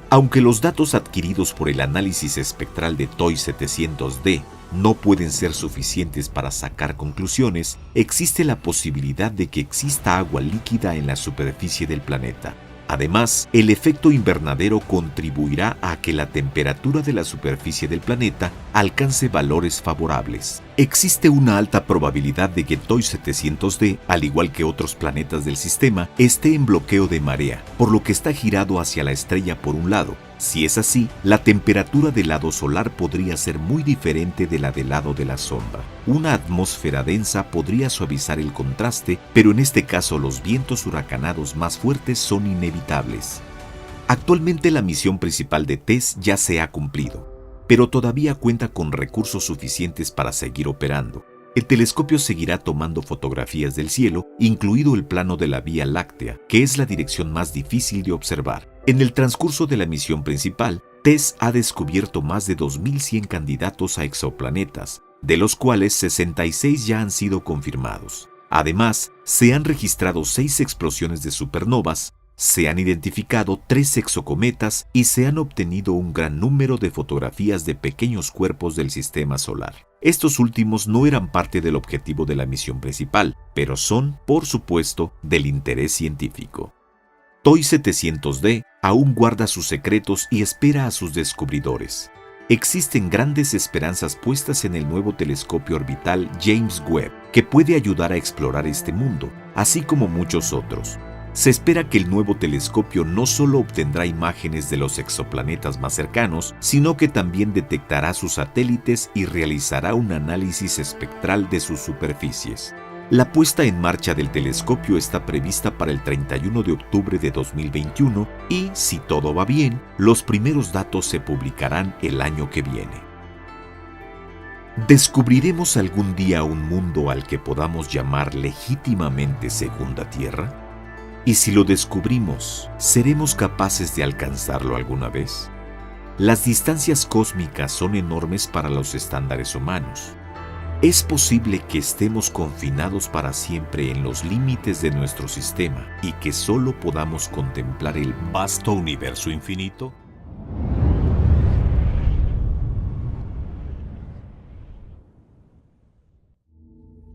Aunque los datos adquiridos por el análisis espectral de TOI 700d no pueden ser suficientes para sacar conclusiones, existe la posibilidad de que exista agua líquida en la superficie del planeta. Además, el efecto invernadero contribuirá a que la temperatura de la superficie del planeta alcance valores favorables. Existe una alta probabilidad de que TOI 700D, al igual que otros planetas del sistema, esté en bloqueo de marea, por lo que está girado hacia la estrella por un lado. Si es así, la temperatura del lado solar podría ser muy diferente de la del lado de la sonda. Una atmósfera densa podría suavizar el contraste, pero en este caso los vientos huracanados más fuertes son inevitables. Actualmente la misión principal de TESS ya se ha cumplido, pero todavía cuenta con recursos suficientes para seguir operando. El telescopio seguirá tomando fotografías del cielo, incluido el plano de la Vía Láctea, que es la dirección más difícil de observar. En el transcurso de la misión principal, TESS ha descubierto más de 2.100 candidatos a exoplanetas, de los cuales 66 ya han sido confirmados. Además, se han registrado 6 explosiones de supernovas, se han identificado 3 exocometas y se han obtenido un gran número de fotografías de pequeños cuerpos del sistema solar. Estos últimos no eran parte del objetivo de la misión principal, pero son, por supuesto, del interés científico. TOI 700D aún guarda sus secretos y espera a sus descubridores. Existen grandes esperanzas puestas en el nuevo telescopio orbital James Webb, que puede ayudar a explorar este mundo, así como muchos otros. Se espera que el nuevo telescopio no solo obtendrá imágenes de los exoplanetas más cercanos, sino que también detectará sus satélites y realizará un análisis espectral de sus superficies. La puesta en marcha del telescopio está prevista para el 31 de octubre de 2021 y, si todo va bien, los primeros datos se publicarán el año que viene. ¿Descubriremos algún día un mundo al que podamos llamar legítimamente segunda Tierra? Y si lo descubrimos, ¿seremos capaces de alcanzarlo alguna vez? Las distancias cósmicas son enormes para los estándares humanos. ¿Es posible que estemos confinados para siempre en los límites de nuestro sistema y que solo podamos contemplar el vasto universo infinito?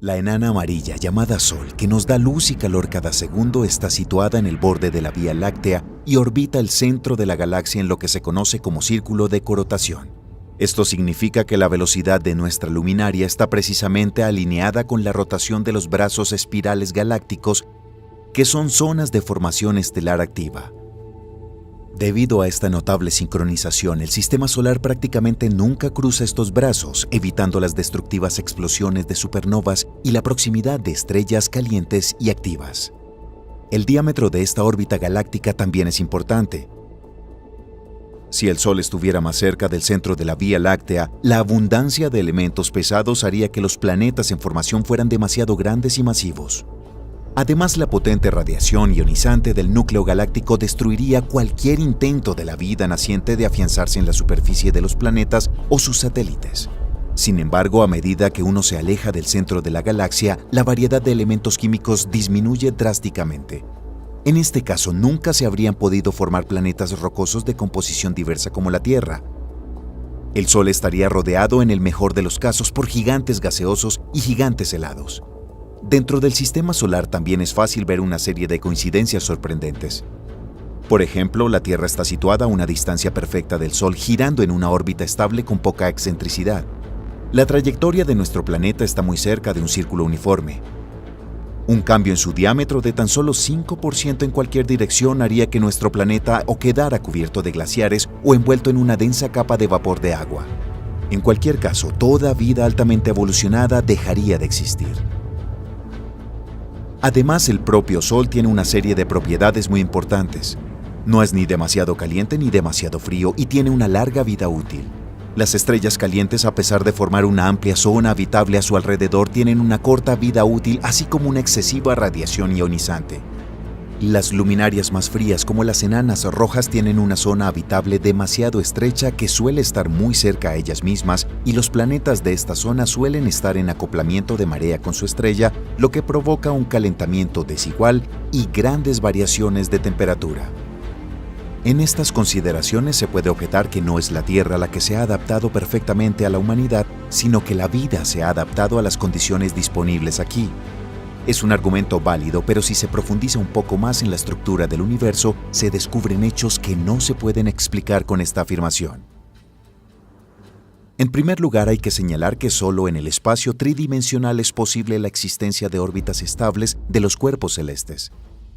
La enana amarilla llamada Sol, que nos da luz y calor cada segundo, está situada en el borde de la Vía Láctea y orbita el centro de la galaxia en lo que se conoce como círculo de corotación. Esto significa que la velocidad de nuestra luminaria está precisamente alineada con la rotación de los brazos espirales galácticos, que son zonas de formación estelar activa. Debido a esta notable sincronización, el sistema solar prácticamente nunca cruza estos brazos, evitando las destructivas explosiones de supernovas y la proximidad de estrellas calientes y activas. El diámetro de esta órbita galáctica también es importante. Si el Sol estuviera más cerca del centro de la Vía Láctea, la abundancia de elementos pesados haría que los planetas en formación fueran demasiado grandes y masivos. Además, la potente radiación ionizante del núcleo galáctico destruiría cualquier intento de la vida naciente de afianzarse en la superficie de los planetas o sus satélites. Sin embargo, a medida que uno se aleja del centro de la galaxia, la variedad de elementos químicos disminuye drásticamente. En este caso, nunca se habrían podido formar planetas rocosos de composición diversa como la Tierra. El Sol estaría rodeado, en el mejor de los casos, por gigantes gaseosos y gigantes helados. Dentro del sistema solar también es fácil ver una serie de coincidencias sorprendentes. Por ejemplo, la Tierra está situada a una distancia perfecta del Sol, girando en una órbita estable con poca excentricidad. La trayectoria de nuestro planeta está muy cerca de un círculo uniforme. Un cambio en su diámetro de tan solo 5% en cualquier dirección haría que nuestro planeta o quedara cubierto de glaciares o envuelto en una densa capa de vapor de agua. En cualquier caso, toda vida altamente evolucionada dejaría de existir. Además, el propio Sol tiene una serie de propiedades muy importantes. No es ni demasiado caliente ni demasiado frío y tiene una larga vida útil. Las estrellas calientes, a pesar de formar una amplia zona habitable a su alrededor, tienen una corta vida útil, así como una excesiva radiación ionizante. Las luminarias más frías, como las enanas rojas, tienen una zona habitable demasiado estrecha que suele estar muy cerca a ellas mismas, y los planetas de esta zona suelen estar en acoplamiento de marea con su estrella, lo que provoca un calentamiento desigual y grandes variaciones de temperatura. En estas consideraciones se puede objetar que no es la Tierra la que se ha adaptado perfectamente a la humanidad, sino que la vida se ha adaptado a las condiciones disponibles aquí. Es un argumento válido, pero si se profundiza un poco más en la estructura del universo, se descubren hechos que no se pueden explicar con esta afirmación. En primer lugar, hay que señalar que solo en el espacio tridimensional es posible la existencia de órbitas estables de los cuerpos celestes.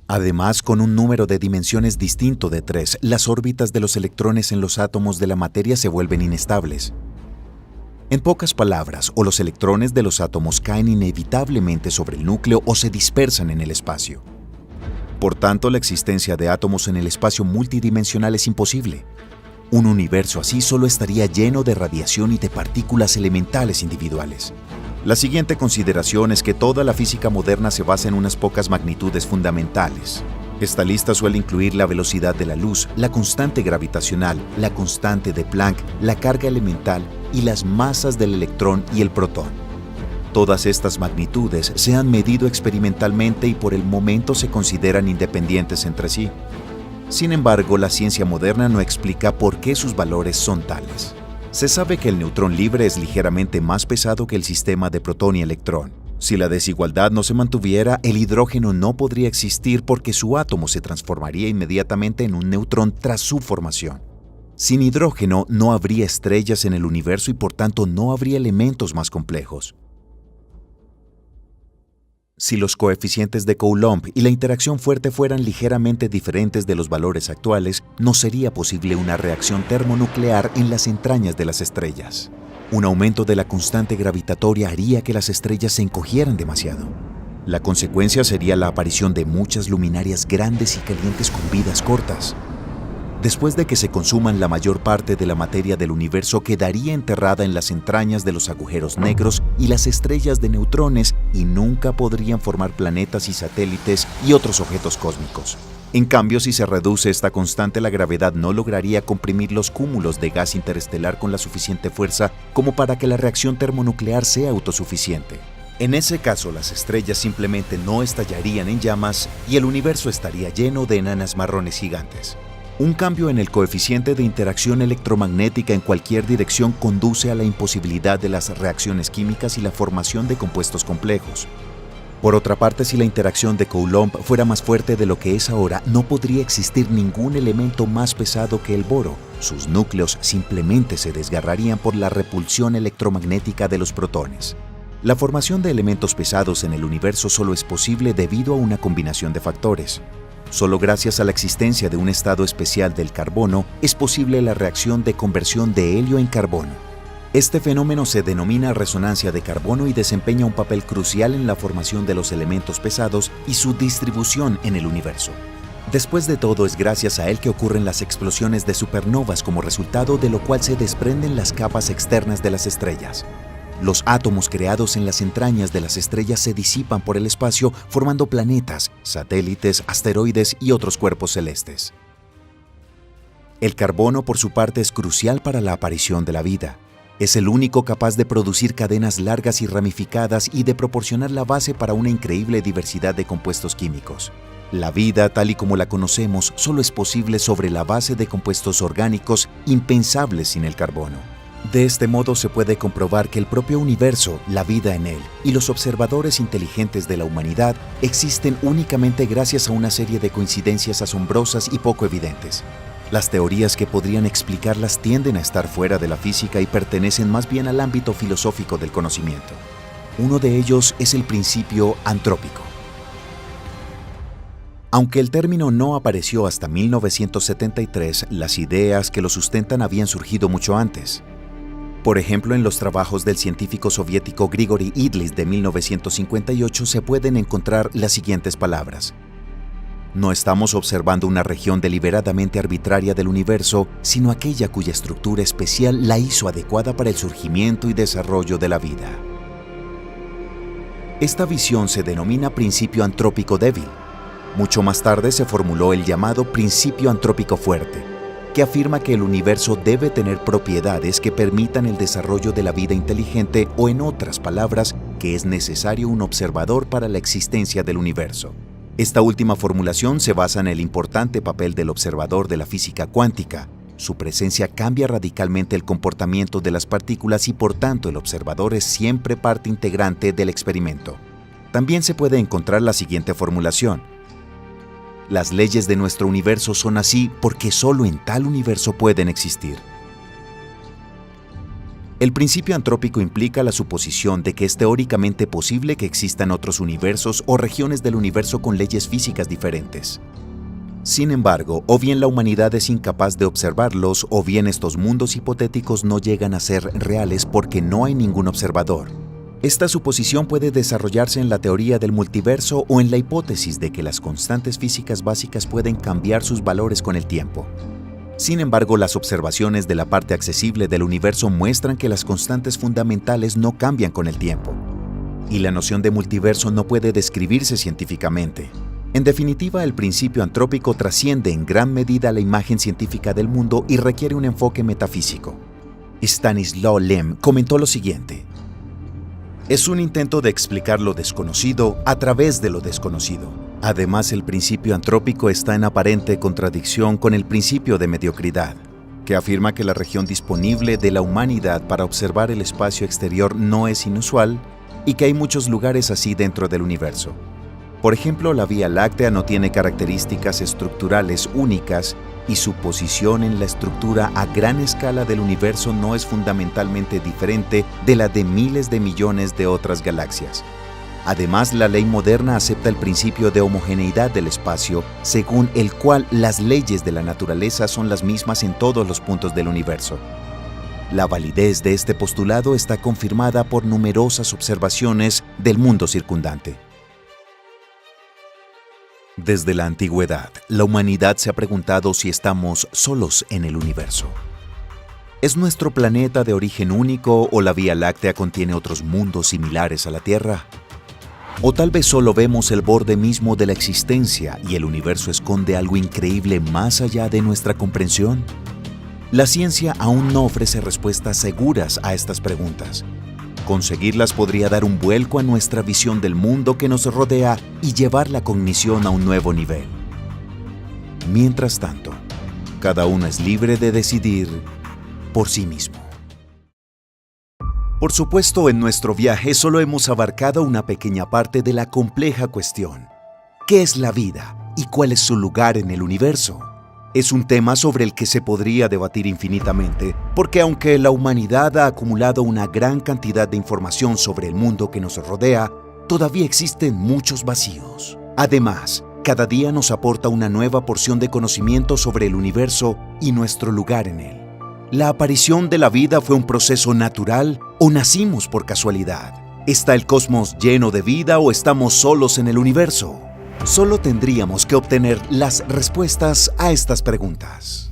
Además, con un número de dimensiones distinto de 3, las órbitas de los electrones en los átomos de la materia se vuelven inestables. En pocas palabras, o los electrones de los átomos caen inevitablemente sobre el núcleo o se dispersan en el espacio. Por tanto, la existencia de átomos en el espacio multidimensional es imposible. Un universo así solo estaría lleno de radiación y de partículas elementales individuales. La siguiente consideración es que toda la física moderna se basa en unas pocas magnitudes fundamentales. Esta lista suele incluir la velocidad de la luz, la constante gravitacional, la constante de Planck, la carga elemental y las masas del electrón y el protón. Todas estas magnitudes se han medido experimentalmente y por el momento se consideran independientes entre sí. Sin embargo, la ciencia moderna no explica por qué sus valores son tales. Se sabe que el neutrón libre es ligeramente más pesado que el sistema de protón y electrón. Si la desigualdad no se mantuviera, el hidrógeno no podría existir porque su átomo se transformaría inmediatamente en un neutrón tras su formación. Sin hidrógeno no habría estrellas en el universo y por tanto no habría elementos más complejos. Si los coeficientes de Coulomb y la interacción fuerte fueran ligeramente diferentes de los valores actuales, no sería posible una reacción termonuclear en las entrañas de las estrellas. Un aumento de la constante gravitatoria haría que las estrellas se encogieran demasiado. La consecuencia sería la aparición de muchas luminarias grandes y calientes con vidas cortas. Después de que se consuman, la mayor parte de la materia del universo quedaría enterrada en las entrañas de los agujeros negros y las estrellas de neutrones y nunca podrían formar planetas y satélites y otros objetos cósmicos. En cambio, si se reduce esta constante, la gravedad no lograría comprimir los cúmulos de gas interestelar con la suficiente fuerza como para que la reacción termonuclear sea autosuficiente. En ese caso, las estrellas simplemente no estallarían en llamas y el universo estaría lleno de enanas marrones gigantes. Un cambio en el coeficiente de interacción electromagnética en cualquier dirección conduce a la imposibilidad de las reacciones químicas y la formación de compuestos complejos. Por otra parte, si la interacción de Coulomb fuera más fuerte de lo que es ahora, no podría existir ningún elemento más pesado que el boro. Sus núcleos simplemente se desgarrarían por la repulsión electromagnética de los protones. La formación de elementos pesados en el universo solo es posible debido a una combinación de factores. Solo gracias a la existencia de un estado especial del carbono es posible la reacción de conversión de helio en carbono. Este fenómeno se denomina resonancia de carbono y desempeña un papel crucial en la formación de los elementos pesados y su distribución en el universo. Después de todo, es gracias a él que ocurren las explosiones de supernovas, como resultado de lo cual se desprenden las capas externas de las estrellas. Los átomos creados en las entrañas de las estrellas se disipan por el espacio formando planetas, satélites, asteroides y otros cuerpos celestes. El carbono, por su parte, es crucial para la aparición de la vida. Es el único capaz de producir cadenas largas y ramificadas y de proporcionar la base para una increíble diversidad de compuestos químicos. La vida, tal y como la conocemos, solo es posible sobre la base de compuestos orgánicos impensables sin el carbono. De este modo se puede comprobar que el propio universo, la vida en él y los observadores inteligentes de la humanidad existen únicamente gracias a una serie de coincidencias asombrosas y poco evidentes. Las teorías que podrían explicarlas tienden a estar fuera de la física y pertenecen más bien al ámbito filosófico del conocimiento. Uno de ellos es el principio antrópico. Aunque el término no apareció hasta 1973, las ideas que lo sustentan habían surgido mucho antes. Por ejemplo, en los trabajos del científico soviético Grigori Idlis de 1958 se pueden encontrar las siguientes palabras. No estamos observando una región deliberadamente arbitraria del universo, sino aquella cuya estructura especial la hizo adecuada para el surgimiento y desarrollo de la vida. Esta visión se denomina principio antrópico débil. Mucho más tarde se formuló el llamado principio antrópico fuerte, que afirma que el universo debe tener propiedades que permitan el desarrollo de la vida inteligente o, en otras palabras, que es necesario un observador para la existencia del universo. Esta última formulación se basa en el importante papel del observador de la física cuántica. Su presencia cambia radicalmente el comportamiento de las partículas y, por tanto, el observador es siempre parte integrante del experimento. También se puede encontrar la siguiente formulación. Las leyes de nuestro universo son así porque solo en tal universo pueden existir. El principio antrópico implica la suposición de que es teóricamente posible que existan otros universos o regiones del universo con leyes físicas diferentes. Sin embargo, o bien la humanidad es incapaz de observarlos, o bien estos mundos hipotéticos no llegan a ser reales porque no hay ningún observador. Esta suposición puede desarrollarse en la teoría del multiverso o en la hipótesis de que las constantes físicas básicas pueden cambiar sus valores con el tiempo. Sin embargo, las observaciones de la parte accesible del universo muestran que las constantes fundamentales no cambian con el tiempo. Y la noción de multiverso no puede describirse científicamente. En definitiva, el principio antrópico trasciende en gran medida la imagen científica del mundo y requiere un enfoque metafísico. Stanislaw Lem comentó lo siguiente: es un intento de explicar lo desconocido a través de lo desconocido. Además, el principio antrópico está en aparente contradicción con el principio de mediocridad, que afirma que la región disponible de la humanidad para observar el espacio exterior no es inusual y que hay muchos lugares así dentro del universo. Por ejemplo, la Vía Láctea no tiene características estructurales únicas y su posición en la estructura a gran escala del universo no es fundamentalmente diferente de la de miles de millones de otras galaxias. Además, la ley moderna acepta el principio de homogeneidad del espacio, según el cual las leyes de la naturaleza son las mismas en todos los puntos del universo. La validez de este postulado está confirmada por numerosas observaciones del mundo circundante. Desde la antigüedad, la humanidad se ha preguntado si estamos solos en el universo. ¿Es nuestro planeta de origen único o la Vía Láctea contiene otros mundos similares a la Tierra? ¿O tal vez solo vemos el borde mismo de la existencia y el universo esconde algo increíble más allá de nuestra comprensión? La ciencia aún no ofrece respuestas seguras a estas preguntas. Conseguirlas podría dar un vuelco a nuestra visión del mundo que nos rodea y llevar la cognición a un nuevo nivel. Mientras tanto, cada uno es libre de decidir por sí mismo. Por supuesto, en nuestro viaje solo hemos abarcado una pequeña parte de la compleja cuestión: ¿qué es la vida y cuál es su lugar en el universo? Es un tema sobre el que se podría debatir infinitamente, porque aunque la humanidad ha acumulado una gran cantidad de información sobre el mundo que nos rodea, todavía existen muchos vacíos. Además, cada día nos aporta una nueva porción de conocimiento sobre el universo y nuestro lugar en él. ¿La aparición de la vida fue un proceso natural o nacimos por casualidad? ¿Está el cosmos lleno de vida o estamos solos en el universo? Solo tendríamos que obtener las respuestas a estas preguntas.